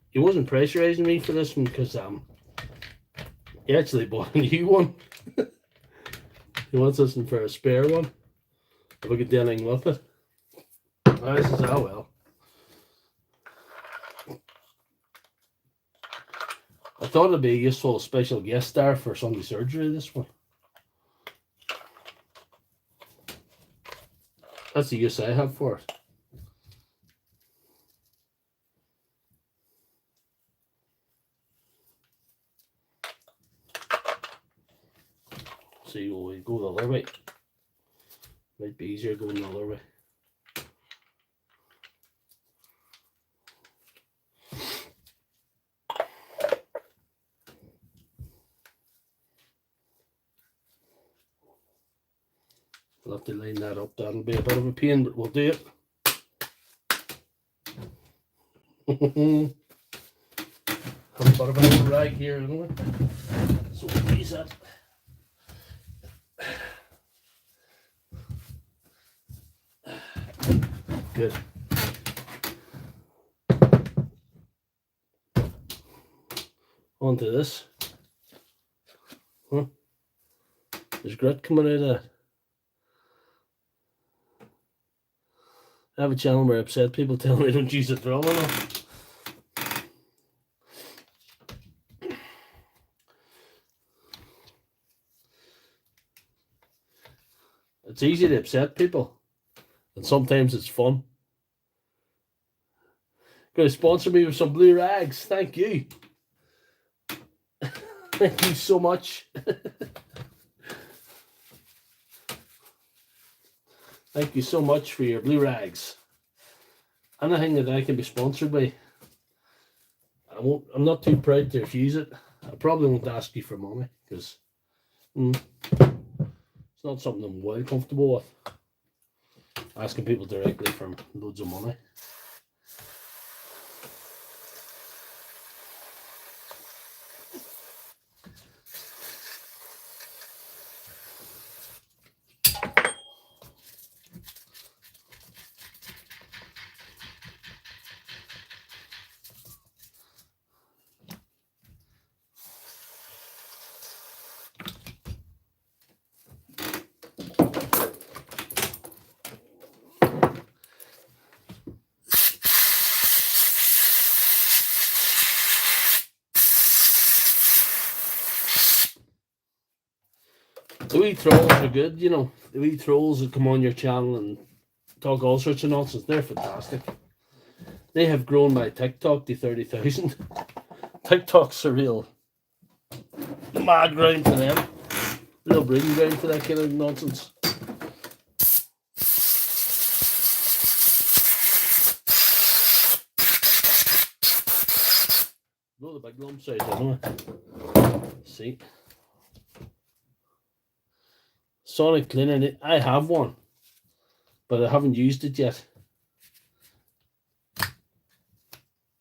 He wasn't pressurizing me for this one because he actually bought a new one. He wants this one for a spare one. If I could do anything with it. This is how well. I thought it'd be a useful special guest star for Sunday surgery, this one. That's the use I have for it. See, we go the other way. Might be easier going the other way. We'll have to line that up. That'll be a bit of a pain, but we'll do it. Have a bit of a rag here, anyway. So we'll use that. Good. On to this. There's grit coming out of that. I have a channel where upset people tell me I don't use the drill enough. It's easy to upset people, and sometimes it's fun. Going to sponsor me with some blue rags. Thank you. Thank you so much. Thank you so much for your blue rags. Anything that I can be sponsored by, I'm not too proud to refuse it. I probably won't ask you for money because it's not something I'm well comfortable with. Asking people directly for loads of money. The wee trolls are good, you know. The wee trolls that come on your channel and talk all sorts of nonsense. They're fantastic. They have grown my TikTok to 30,000. TikTok's a real mad ground for them. Real breeding ground for that kind of nonsense. Blow the big lumps out anyway. See. Sonic cleaner, I have one, but I haven't used it yet.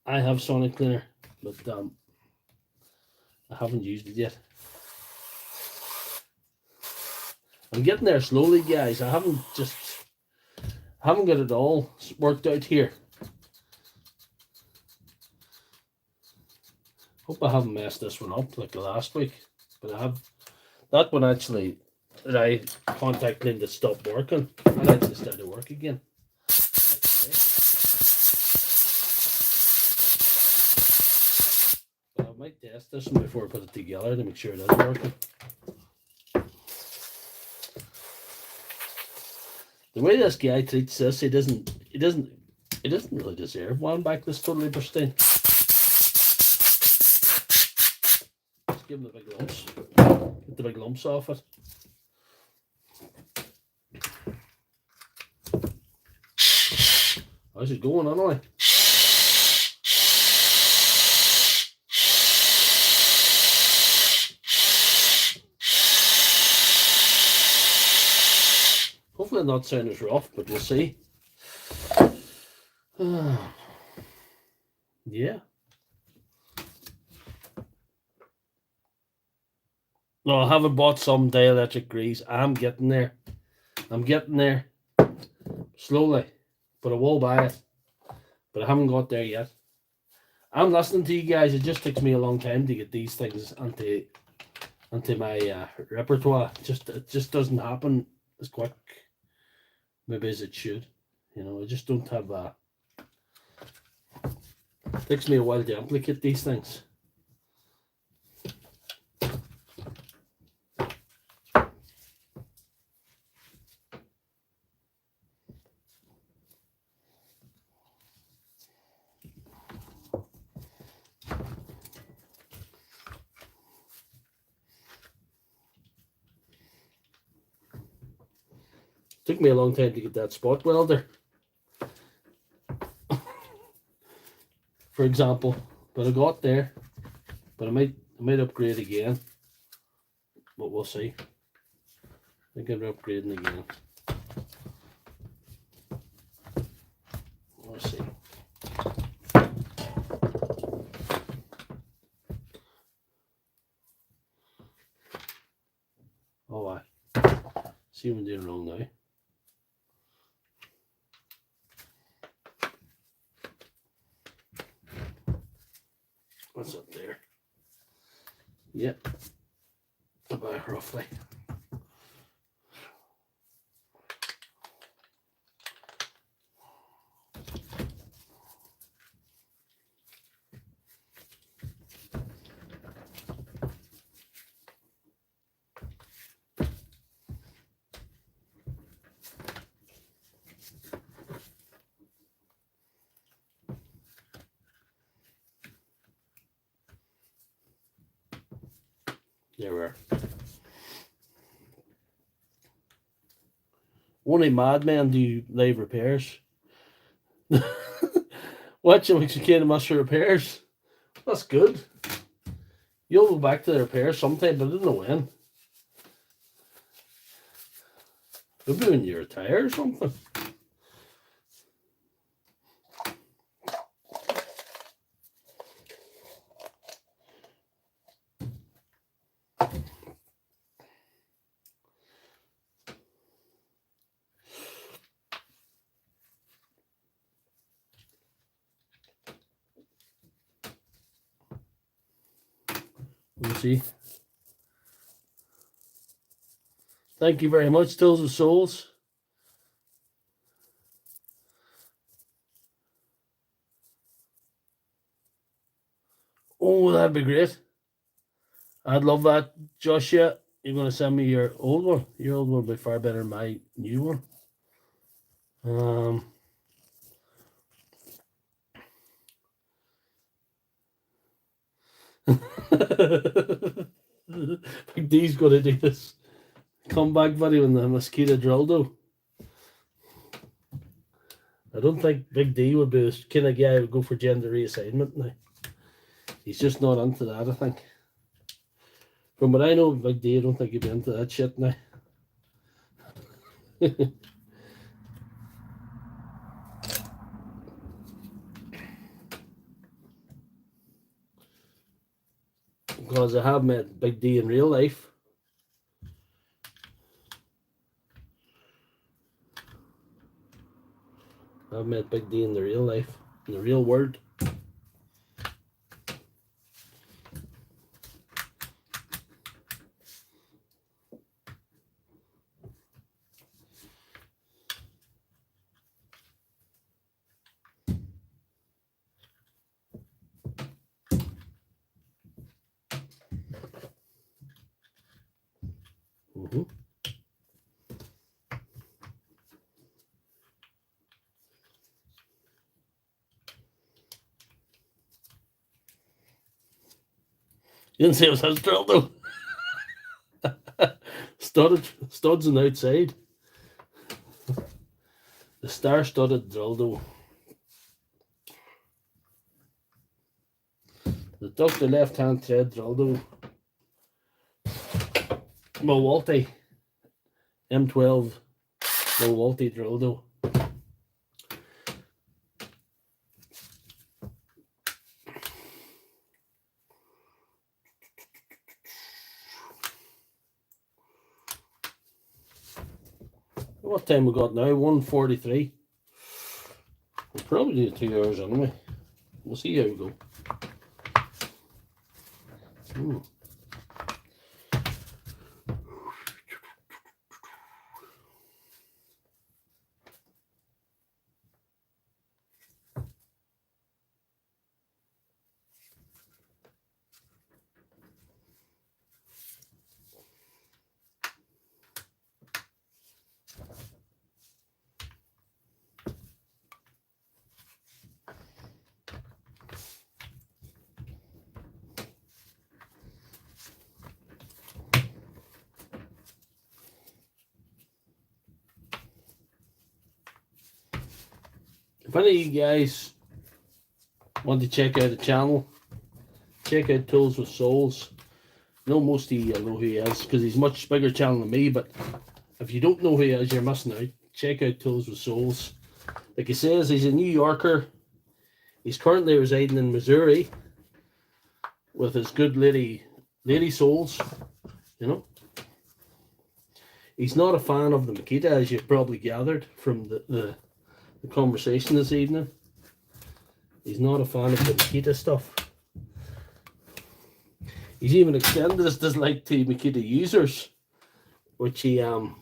I have Sonic cleaner, but I haven't used it yet. I'm getting there slowly, guys. I haven't got it all worked out here. Hope I haven't messed this one up like last week, but I have. That one actually, that I contact cleaned, it stopped working. And I actually started to work again. But I might test this one before I put it together to make sure it is working. The way this guy treats this, he doesn't really deserve one back this totally pristine. Just give him the big lumps. Get the big lumps off it. How's it going anyway? Hopefully not sound as rough, but we'll see. Yeah. No, I haven't bought some dielectric grease. I'm getting there. Slowly. But I will buy it. But I haven't got there yet. I'm listening to you guys. It just takes me a long time to get these things onto my repertoire. It just doesn't happen as quick, maybe, as it should. You know, I just don't have it takes me a while to implicate these things. Took me a long time to get that spot welder, for example, but I got there. But I might upgrade again, but we'll see. I think I'm upgrading again. We'll see. Oh, I see what I'm doing wrong now. What's up there? Yep. About roughly. There we are. Only madmen do live repairs. Watch him execute master repairs. That's good. You'll go back to the repairs sometime, but I don't know when. Maybe when you retire or something. We'll see. Thank you very much, Tools of Souls. Oh, that'd be great. I'd love that, Joshua. You're going to send me your old one. Your old one will be far better than my new one. Big D's going to do this comeback video in the mosquito dildo. I don't think Big D would be the kind of guy who would go for gender reassignment now. He's just not into that, I think. From what I know of Big D, I don't think he'd be into that shit now. Because I have met Big D in real life. I've met Big D in the real life, in the real world. Mm-hmm. You didn't say it was his drill though. Studs on the outside. The star-studded drill though. The Doctor Lefthandthread drill though. Milwaukee M12 Milwaukee drill though. What time we got now? 1:43. We'll probably do 2 hours anyway. We'll see how we go. If any of you guys want to check out the channel, check out Tools with Souls. I know most of you know who he is because he's a much bigger channel than me, but if you don't know who he is, you're missing out. Check out Tools with Souls. Like he says, he's a New Yorker. He's currently residing in Missouri with his good lady souls, you know. He's not a fan of the Makita, as you've probably gathered from the conversation this evening. He's not a fan of the Makita stuff. He's even extended his dislike to Makita users, which he have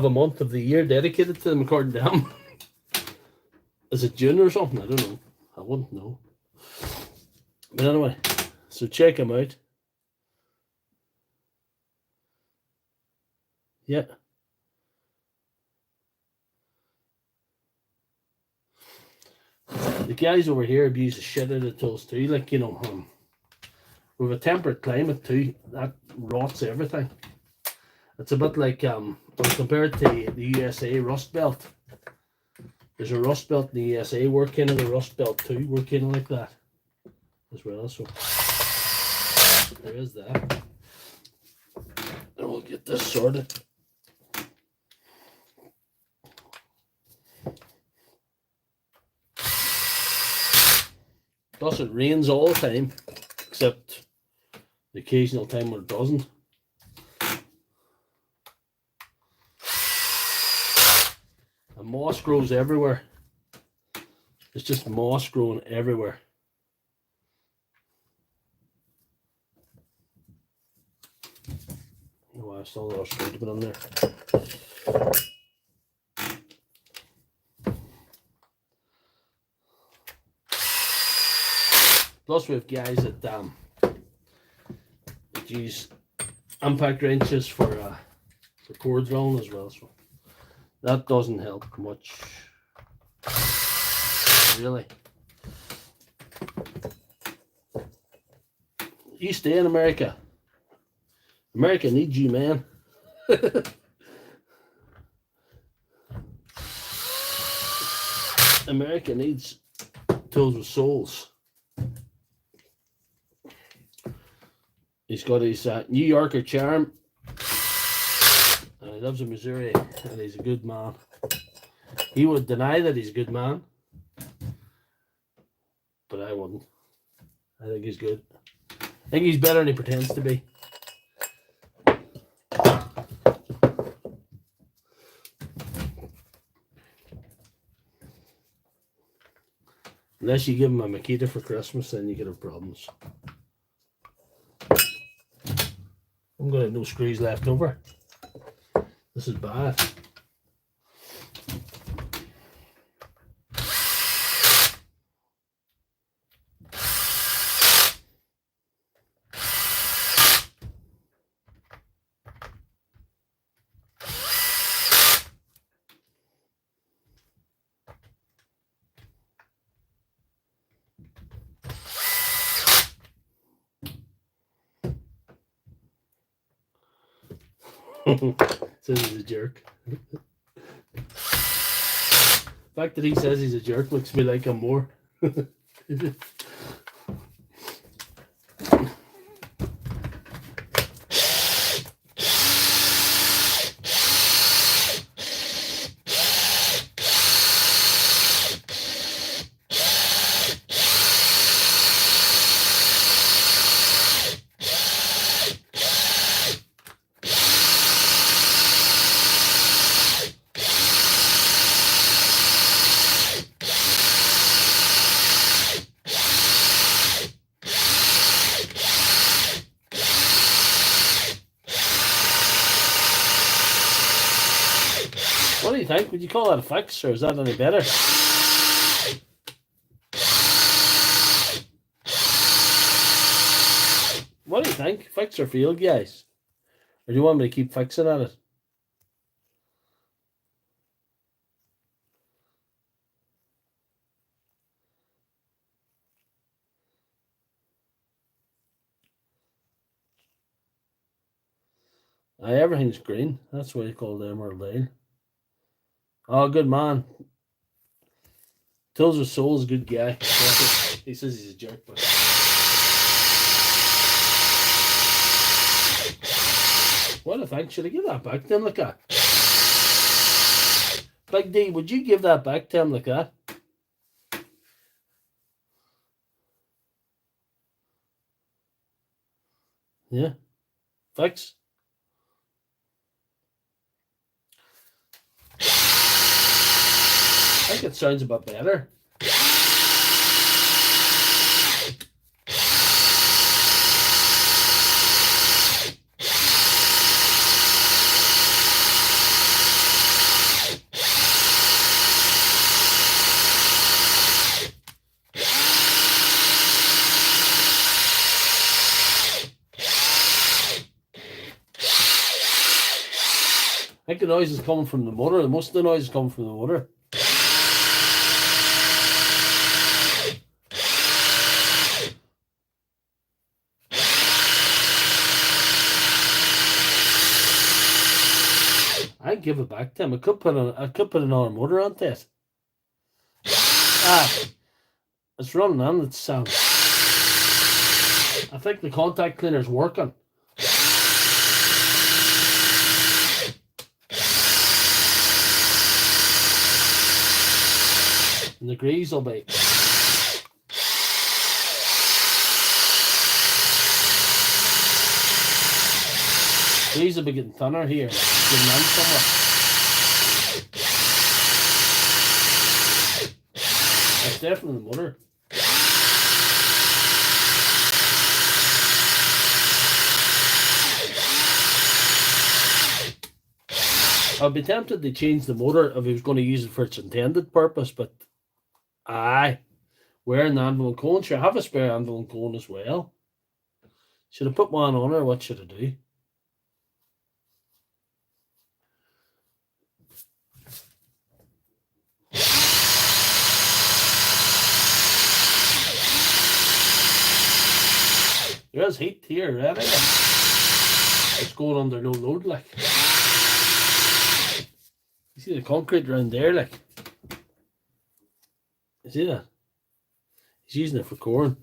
a month of the year dedicated to them, according to him. Is it June or something? I don't know. I wouldn't know. But anyway, so check him out. Yeah. The guys over here abuse the shit out of tools too. Like, you know, with a temperate climate too, that rots everything. It's a bit like compared to the USA Rust Belt. There's a Rust Belt in the USA. We're kind of the Rust Belt too. We're kind of like that as well. So there is that. And we'll get this sorted. Plus it rains all the time, except the occasional time when it doesn't. And moss grows everywhere. It's just moss growing everywhere. Oh, I still got a screw to put on there. Plus we have guys that use impact wrenches for core drilling as well, so that doesn't help much, really. You stay in America. America needs you, man. America needs tools with souls. He's got his New Yorker charm. He lives in Missouri, and he's a good man. He would deny that he's a good man, but I wouldn't. I think he's good. I think he's better than he pretends to be. Unless you give him a Makita for Christmas, then you could have problems. I'm going to have no screws left over. This is bad. Says he's a jerk. The fact that he says he's a jerk makes me like him more. What do you think? Would you call that a fix, or is that any better? What do you think? Fix or fail, guys? Or do you want me to keep fixing at it? Everything's green. That's why you call it Emerald Lane. Oh, good man. Tools with Souls, good guy. He says he's a jerk, but what the fuck? Should I give that back to him like that? Big D, would you give that back to him like that? Yeah. Fix. I think it sounds a bit better. I think the noise is coming from the motor. Most of the noise is coming from the motor. I'd give it back to him. I could put another motor on this. It's running on its sound. I think the contact cleaner's working. And the grease will be. Grease will be getting thinner here. Getting on somewhere. That's definitely the motor. I'd be tempted to change the motor if he was going to use it for its intended purpose, but wearing the anvil and cone. Should I have a spare anvil and cone as well? Should I put one on, or what should I do? There is heat here already. It's going under no load, like. You see the concrete around there, like. See that? He's using it for corn.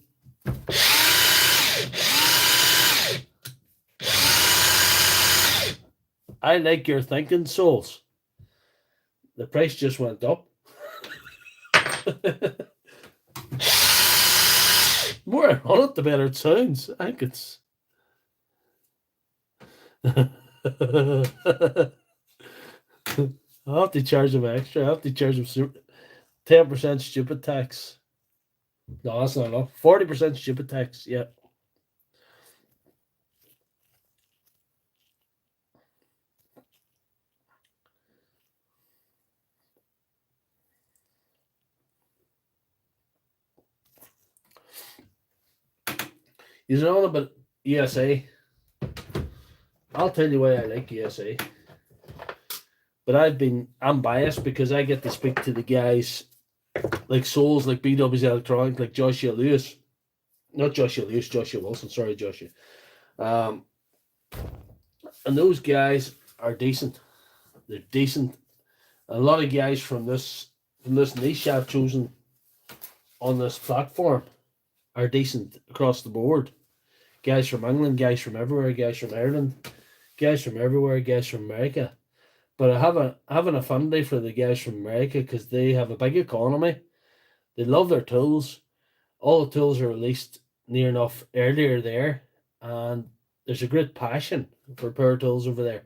I like your thinking, souls. The price just went up. More I run it, the better it sounds. I think it's. I'll have to charge them extra. I'll have to charge them 10% stupid tax. No, that's not enough. 40% stupid tax, yeah. Is it all about USA? I'll tell you why I like USA. But I'm biased because I get to speak to the guys like souls, like BW's Electronic, like Joshua Lewis. Not Joshua Lewis, Joshua Wilson. Sorry, Joshua. And those guys are decent. They're decent. A lot of guys from this niche I've chosen on this platform are decent across the board. Guys from England, guys from everywhere, guys from Ireland, guys from everywhere, guys from America. But I have an affinity for the guys from America because they have a big economy. They love their tools. All the tools are released near enough earlier there, and there's a great passion for power tools over there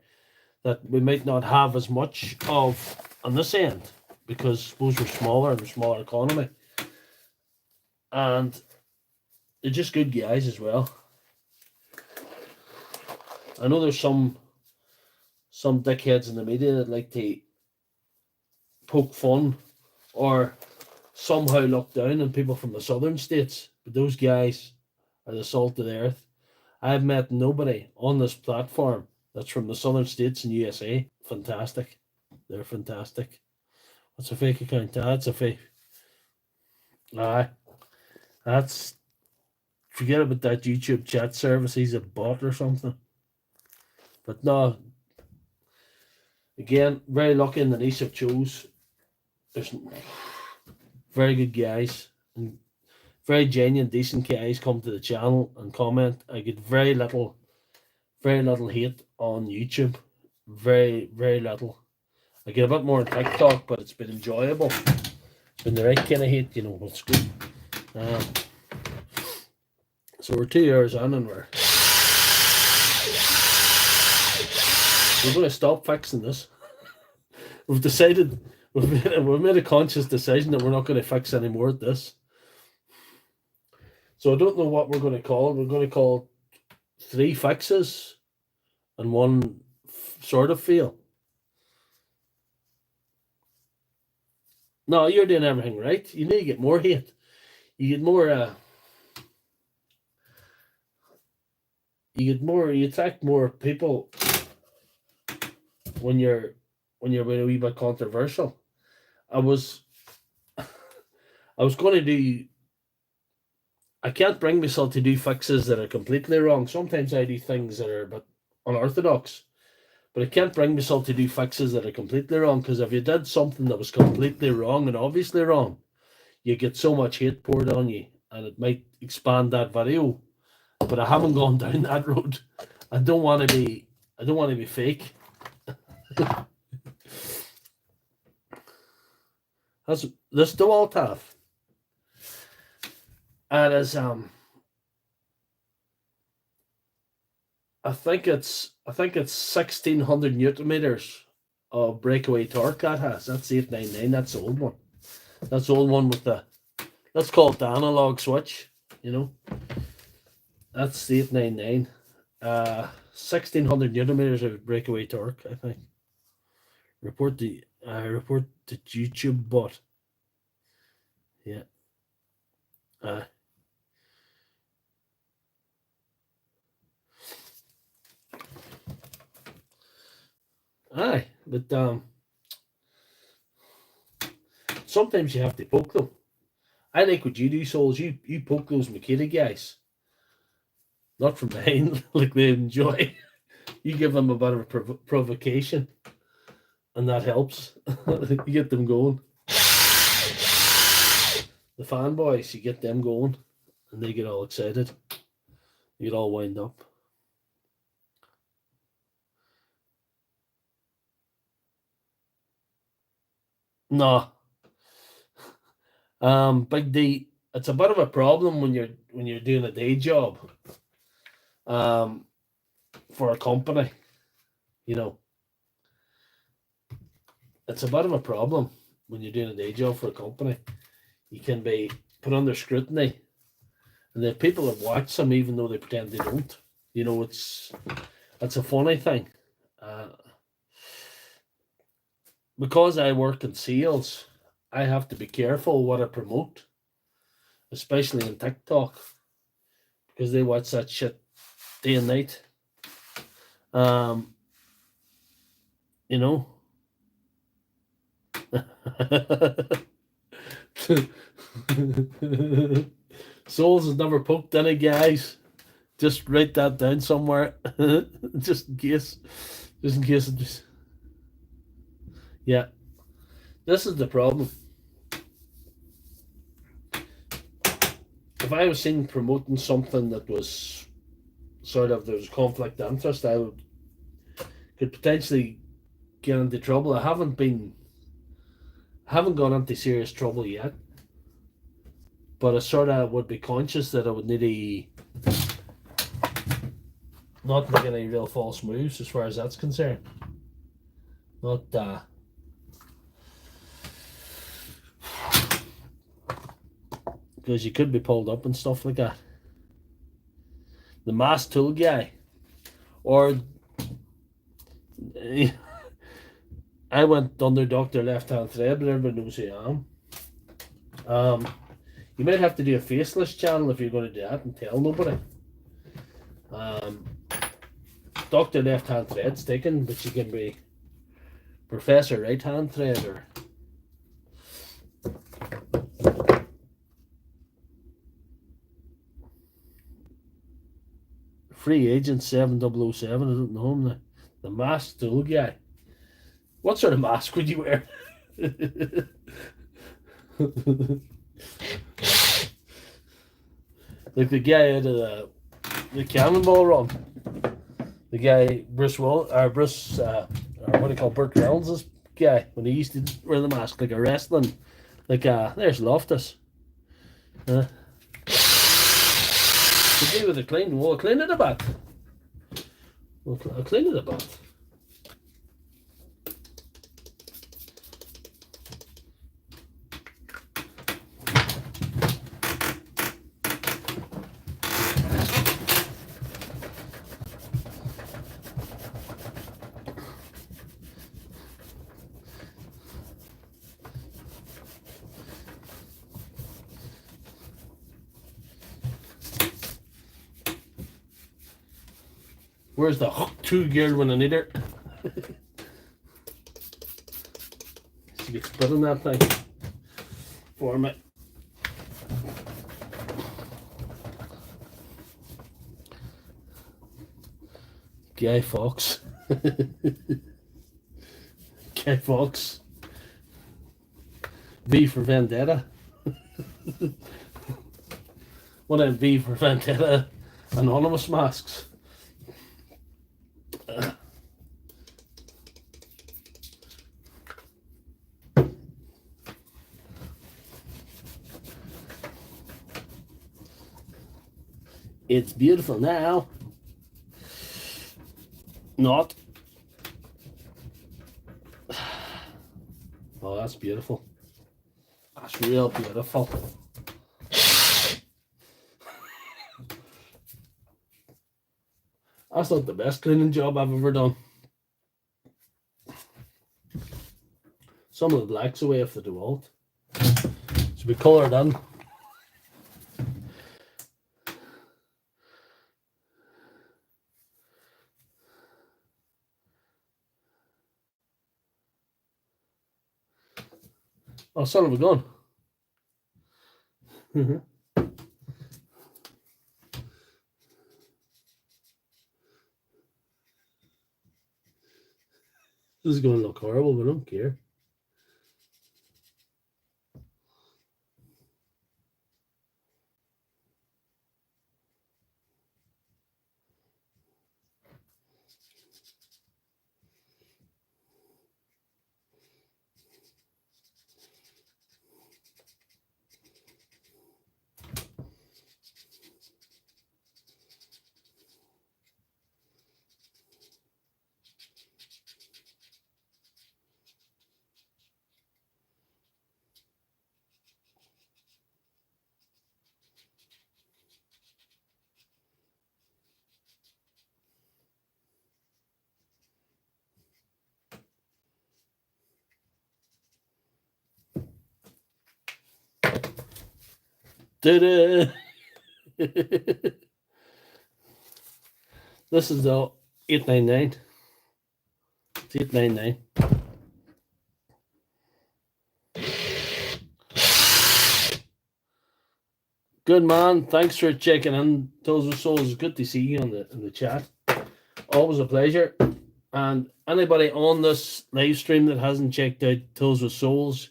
that we might not have as much of on this end because I suppose we're smaller and we're smaller economy. And they're just good guys as well. I know there's some dickheads in the media that like to poke fun or somehow look down on people from the southern states, but those guys are the salt of the earth. I've met nobody on this platform that's from the southern states in USA. Fantastic. They're fantastic. What's a fake account? That's a fake. Aye. That's... Forget about that YouTube chat service. He's a bot or something. But no. Again, very lucky in the niche I've chose. There's very good guys and very genuine, decent guys come to the channel and comment. I get very little hate on YouTube. Very, very little. I get a bit more on TikTok, but it's been enjoyable. It's been the right kind of hate, you know. It's good. So we're 2 hours on, and we're going to stop fixing this. We've decided. We've made a conscious decision that we're not going to fix any more at this. So I don't know what we're going to call it. We're going to call it 3 fixes and 1 sort of fail. No, you're doing everything right. You need to get more hate. You get more. You attract more people when you're a wee bit controversial. I was going to do. I can't bring myself to do fixes that are completely wrong. Sometimes I do things that are a bit unorthodox, but I can't bring myself to do fixes that are completely wrong, because if you did something that was completely wrong and obviously wrong, you get so much hate poured on you, and it might expand that video. But I haven't gone down that road. I don't want to be fake. That's this DeWalt have. And as I think it's 1600 newton meters of breakaway torque that has. That's 899. That's the old one. That's the old one with the, let's call it the analog switch, you know. That's the 899. 1600 newton meters of breakaway torque, I think. Report the YouTube bot. Yeah. Aye, but sometimes you have to poke them. I like what you do, Souls. You poke those Makita guys. Not from behind, like they enjoy. You give them a bit of a provocation, and that helps. You get them going. The fanboys, you get them going and they get all excited. You get all wind up. No. Big D, it's a bit of a problem when you're doing a day job for a company, you know. It's a bit of a problem when you're doing a day job for a company. You can be put under scrutiny, and then people that watch them even though they pretend they don't. You know, it's a funny thing. Because I work in sales, I have to be careful what I promote, especially in TikTok, because they watch that shit day and night. You know. Souls has never poked any guys. Just write that down somewhere. Just in case. Just in case it just. Yeah. This is the problem. If I was seen promoting something that was sort of there's conflict of interest, I could potentially get into trouble. I haven't gone into serious trouble yet, but I sort of would be conscious that I would need to not make any real false moves as far as that's concerned. Not because you could be pulled up and stuff like that. The mass tool guy, or I went under Doctor Lefthandthread, but everybody knows who I am. You might have to do a faceless channel if you're going to do that and tell nobody. Doctor Lefthandthread's taken, but you can be Professor Right Hand Thread or Free Agent 7007. I don't know him. The mask tool guy. What sort of mask would you wear? Like the guy out of the Cannonball Run. The guy Bruce or what do you call Burt Reynolds' guy when he used to wear the mask like a wrestling. Like there's Loftus. Could do with a clean. We'll clean it a bit. I'll clean it a bit. Where's the hook to gear when I need it? She gets split on that thing for me. Guy Fawkes. Guy Fawkes. V for Vendetta. One of them V for Vendetta anonymous masks. It's beautiful now. Not. Oh, that's beautiful. That's real beautiful. That's not the best cleaning job I've ever done. Some of the black's away off the DeWalt. Should be coloured in. Oh, son of a gun. This is going to look horrible, but I don't care. Da-da. This is the 899. It's 899. Good man. Thanks for checking in. Tools with Souls. Good to see you in the chat. Always a pleasure. And anybody on this live stream that hasn't checked out Tools with Souls,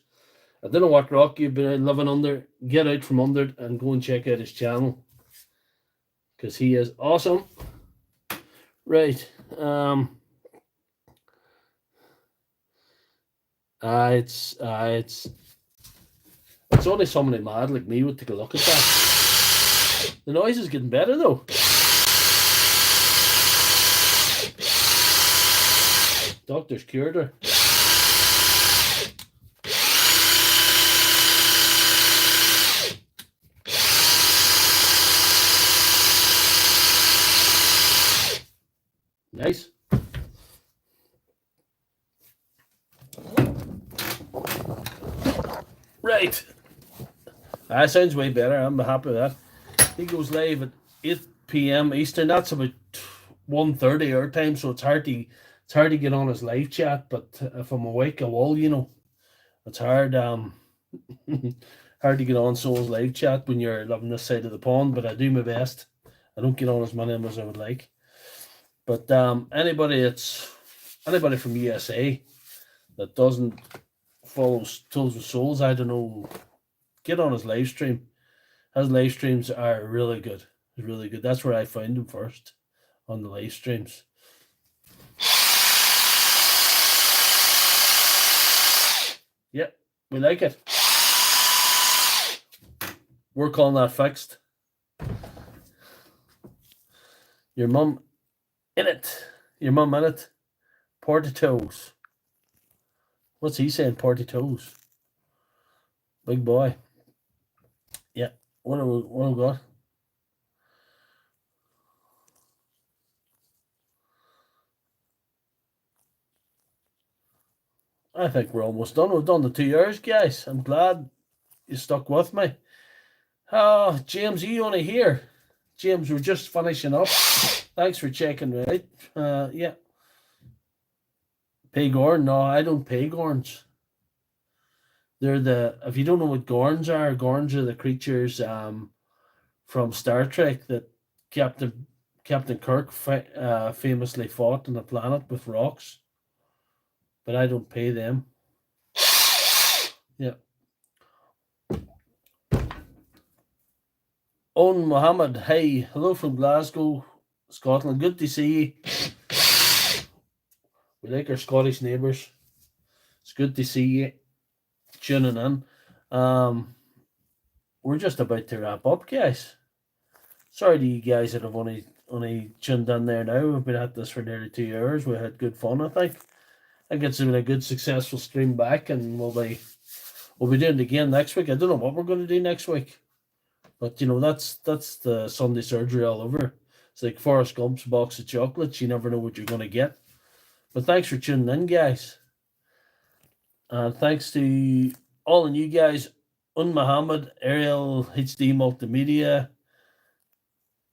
I don't know what rock you've been living under. Get out from under it and go and check out his channel, because he is awesome. Right. It's only somebody mad like me would take a look at that. The noise is getting better though. Doctor's cured her. Nice. Right. That sounds way better. I'm happy with that. He goes live at 8 p.m. Eastern. That's about 1:30 our time, so it's hard to get on his live chat. But if I'm awake, I will. You know, it's hard. Hard to get on someone's live chat when you're living this side of the pond. But I do my best. I don't get on as many as I would like. But anybody from USA that doesn't follow Tools with Souls, I don't know, get on his live stream. His live streams are really good. Really good. That's where I found him first, on the live streams. Yep, we like it. We're calling that fixed. Your mum in it. Your mum in it. Portatoes. What's he saying? Portatoes. Big boy. Yeah. What have we got? I think we're almost done. We've done the 2 hours, guys. I'm glad you stuck with me. Oh, James, are you only here? James, we're just finishing up. Thanks for checking out. Yeah. Paygorn? No, I don't pay gorns. They're if you don't know what gorns are the creatures from Star Trek that Captain Kirk famously fought on the planet with rocks. But I don't pay them. Yeah. Owen Mohammed, hey, hello from Glasgow, Scotland. Good to see you. We like our Scottish neighbours. It's good to see you tuning in. We're just about to wrap up, guys. Sorry to you guys that have only tuned in there now. We've been at this for nearly 2 hours. We had good fun, I think. I think it's been a good, successful stream back, and we'll be doing it again next week. I don't know what we're going to do next week, but you know that's the Sunday surgery all over. It's like Forrest Gump's box of chocolates. You never know what you're going to get. But thanks for tuning in, guys. And thanks to all of you guys, Muhammad, Ariel, HD Multimedia,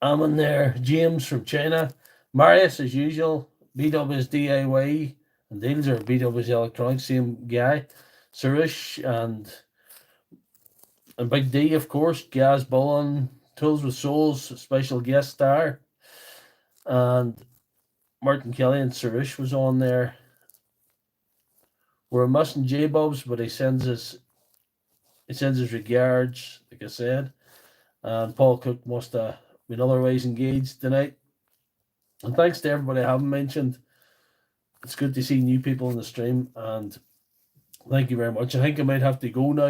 Amin there, James from China, Marius as usual, BW's DIY and Deals are BW's Electronics, same guy, Suresh and Big D, of course, Gaz Bullen, Tools with Souls, special guest star, and Martin Kelly and Suresh was on there. We're missing J-Bubs, but he sends his regards, like I said. And Paul Cook must have been otherwise engaged tonight. And thanks to everybody I haven't mentioned. It's good to see new people in the stream, and thank you very much. I think I might have to go now.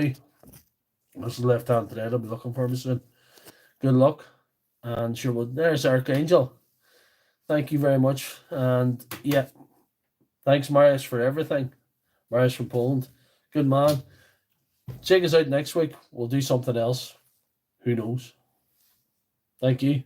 This is Left Hand Thread. I'll be looking for me soon. Good luck. And sure, well, there's Archangel. Thank you very much. And yeah, thanks, Marius, for everything. Marius from Poland. Good man. Check us out next week. We'll do something else. Who knows? Thank you.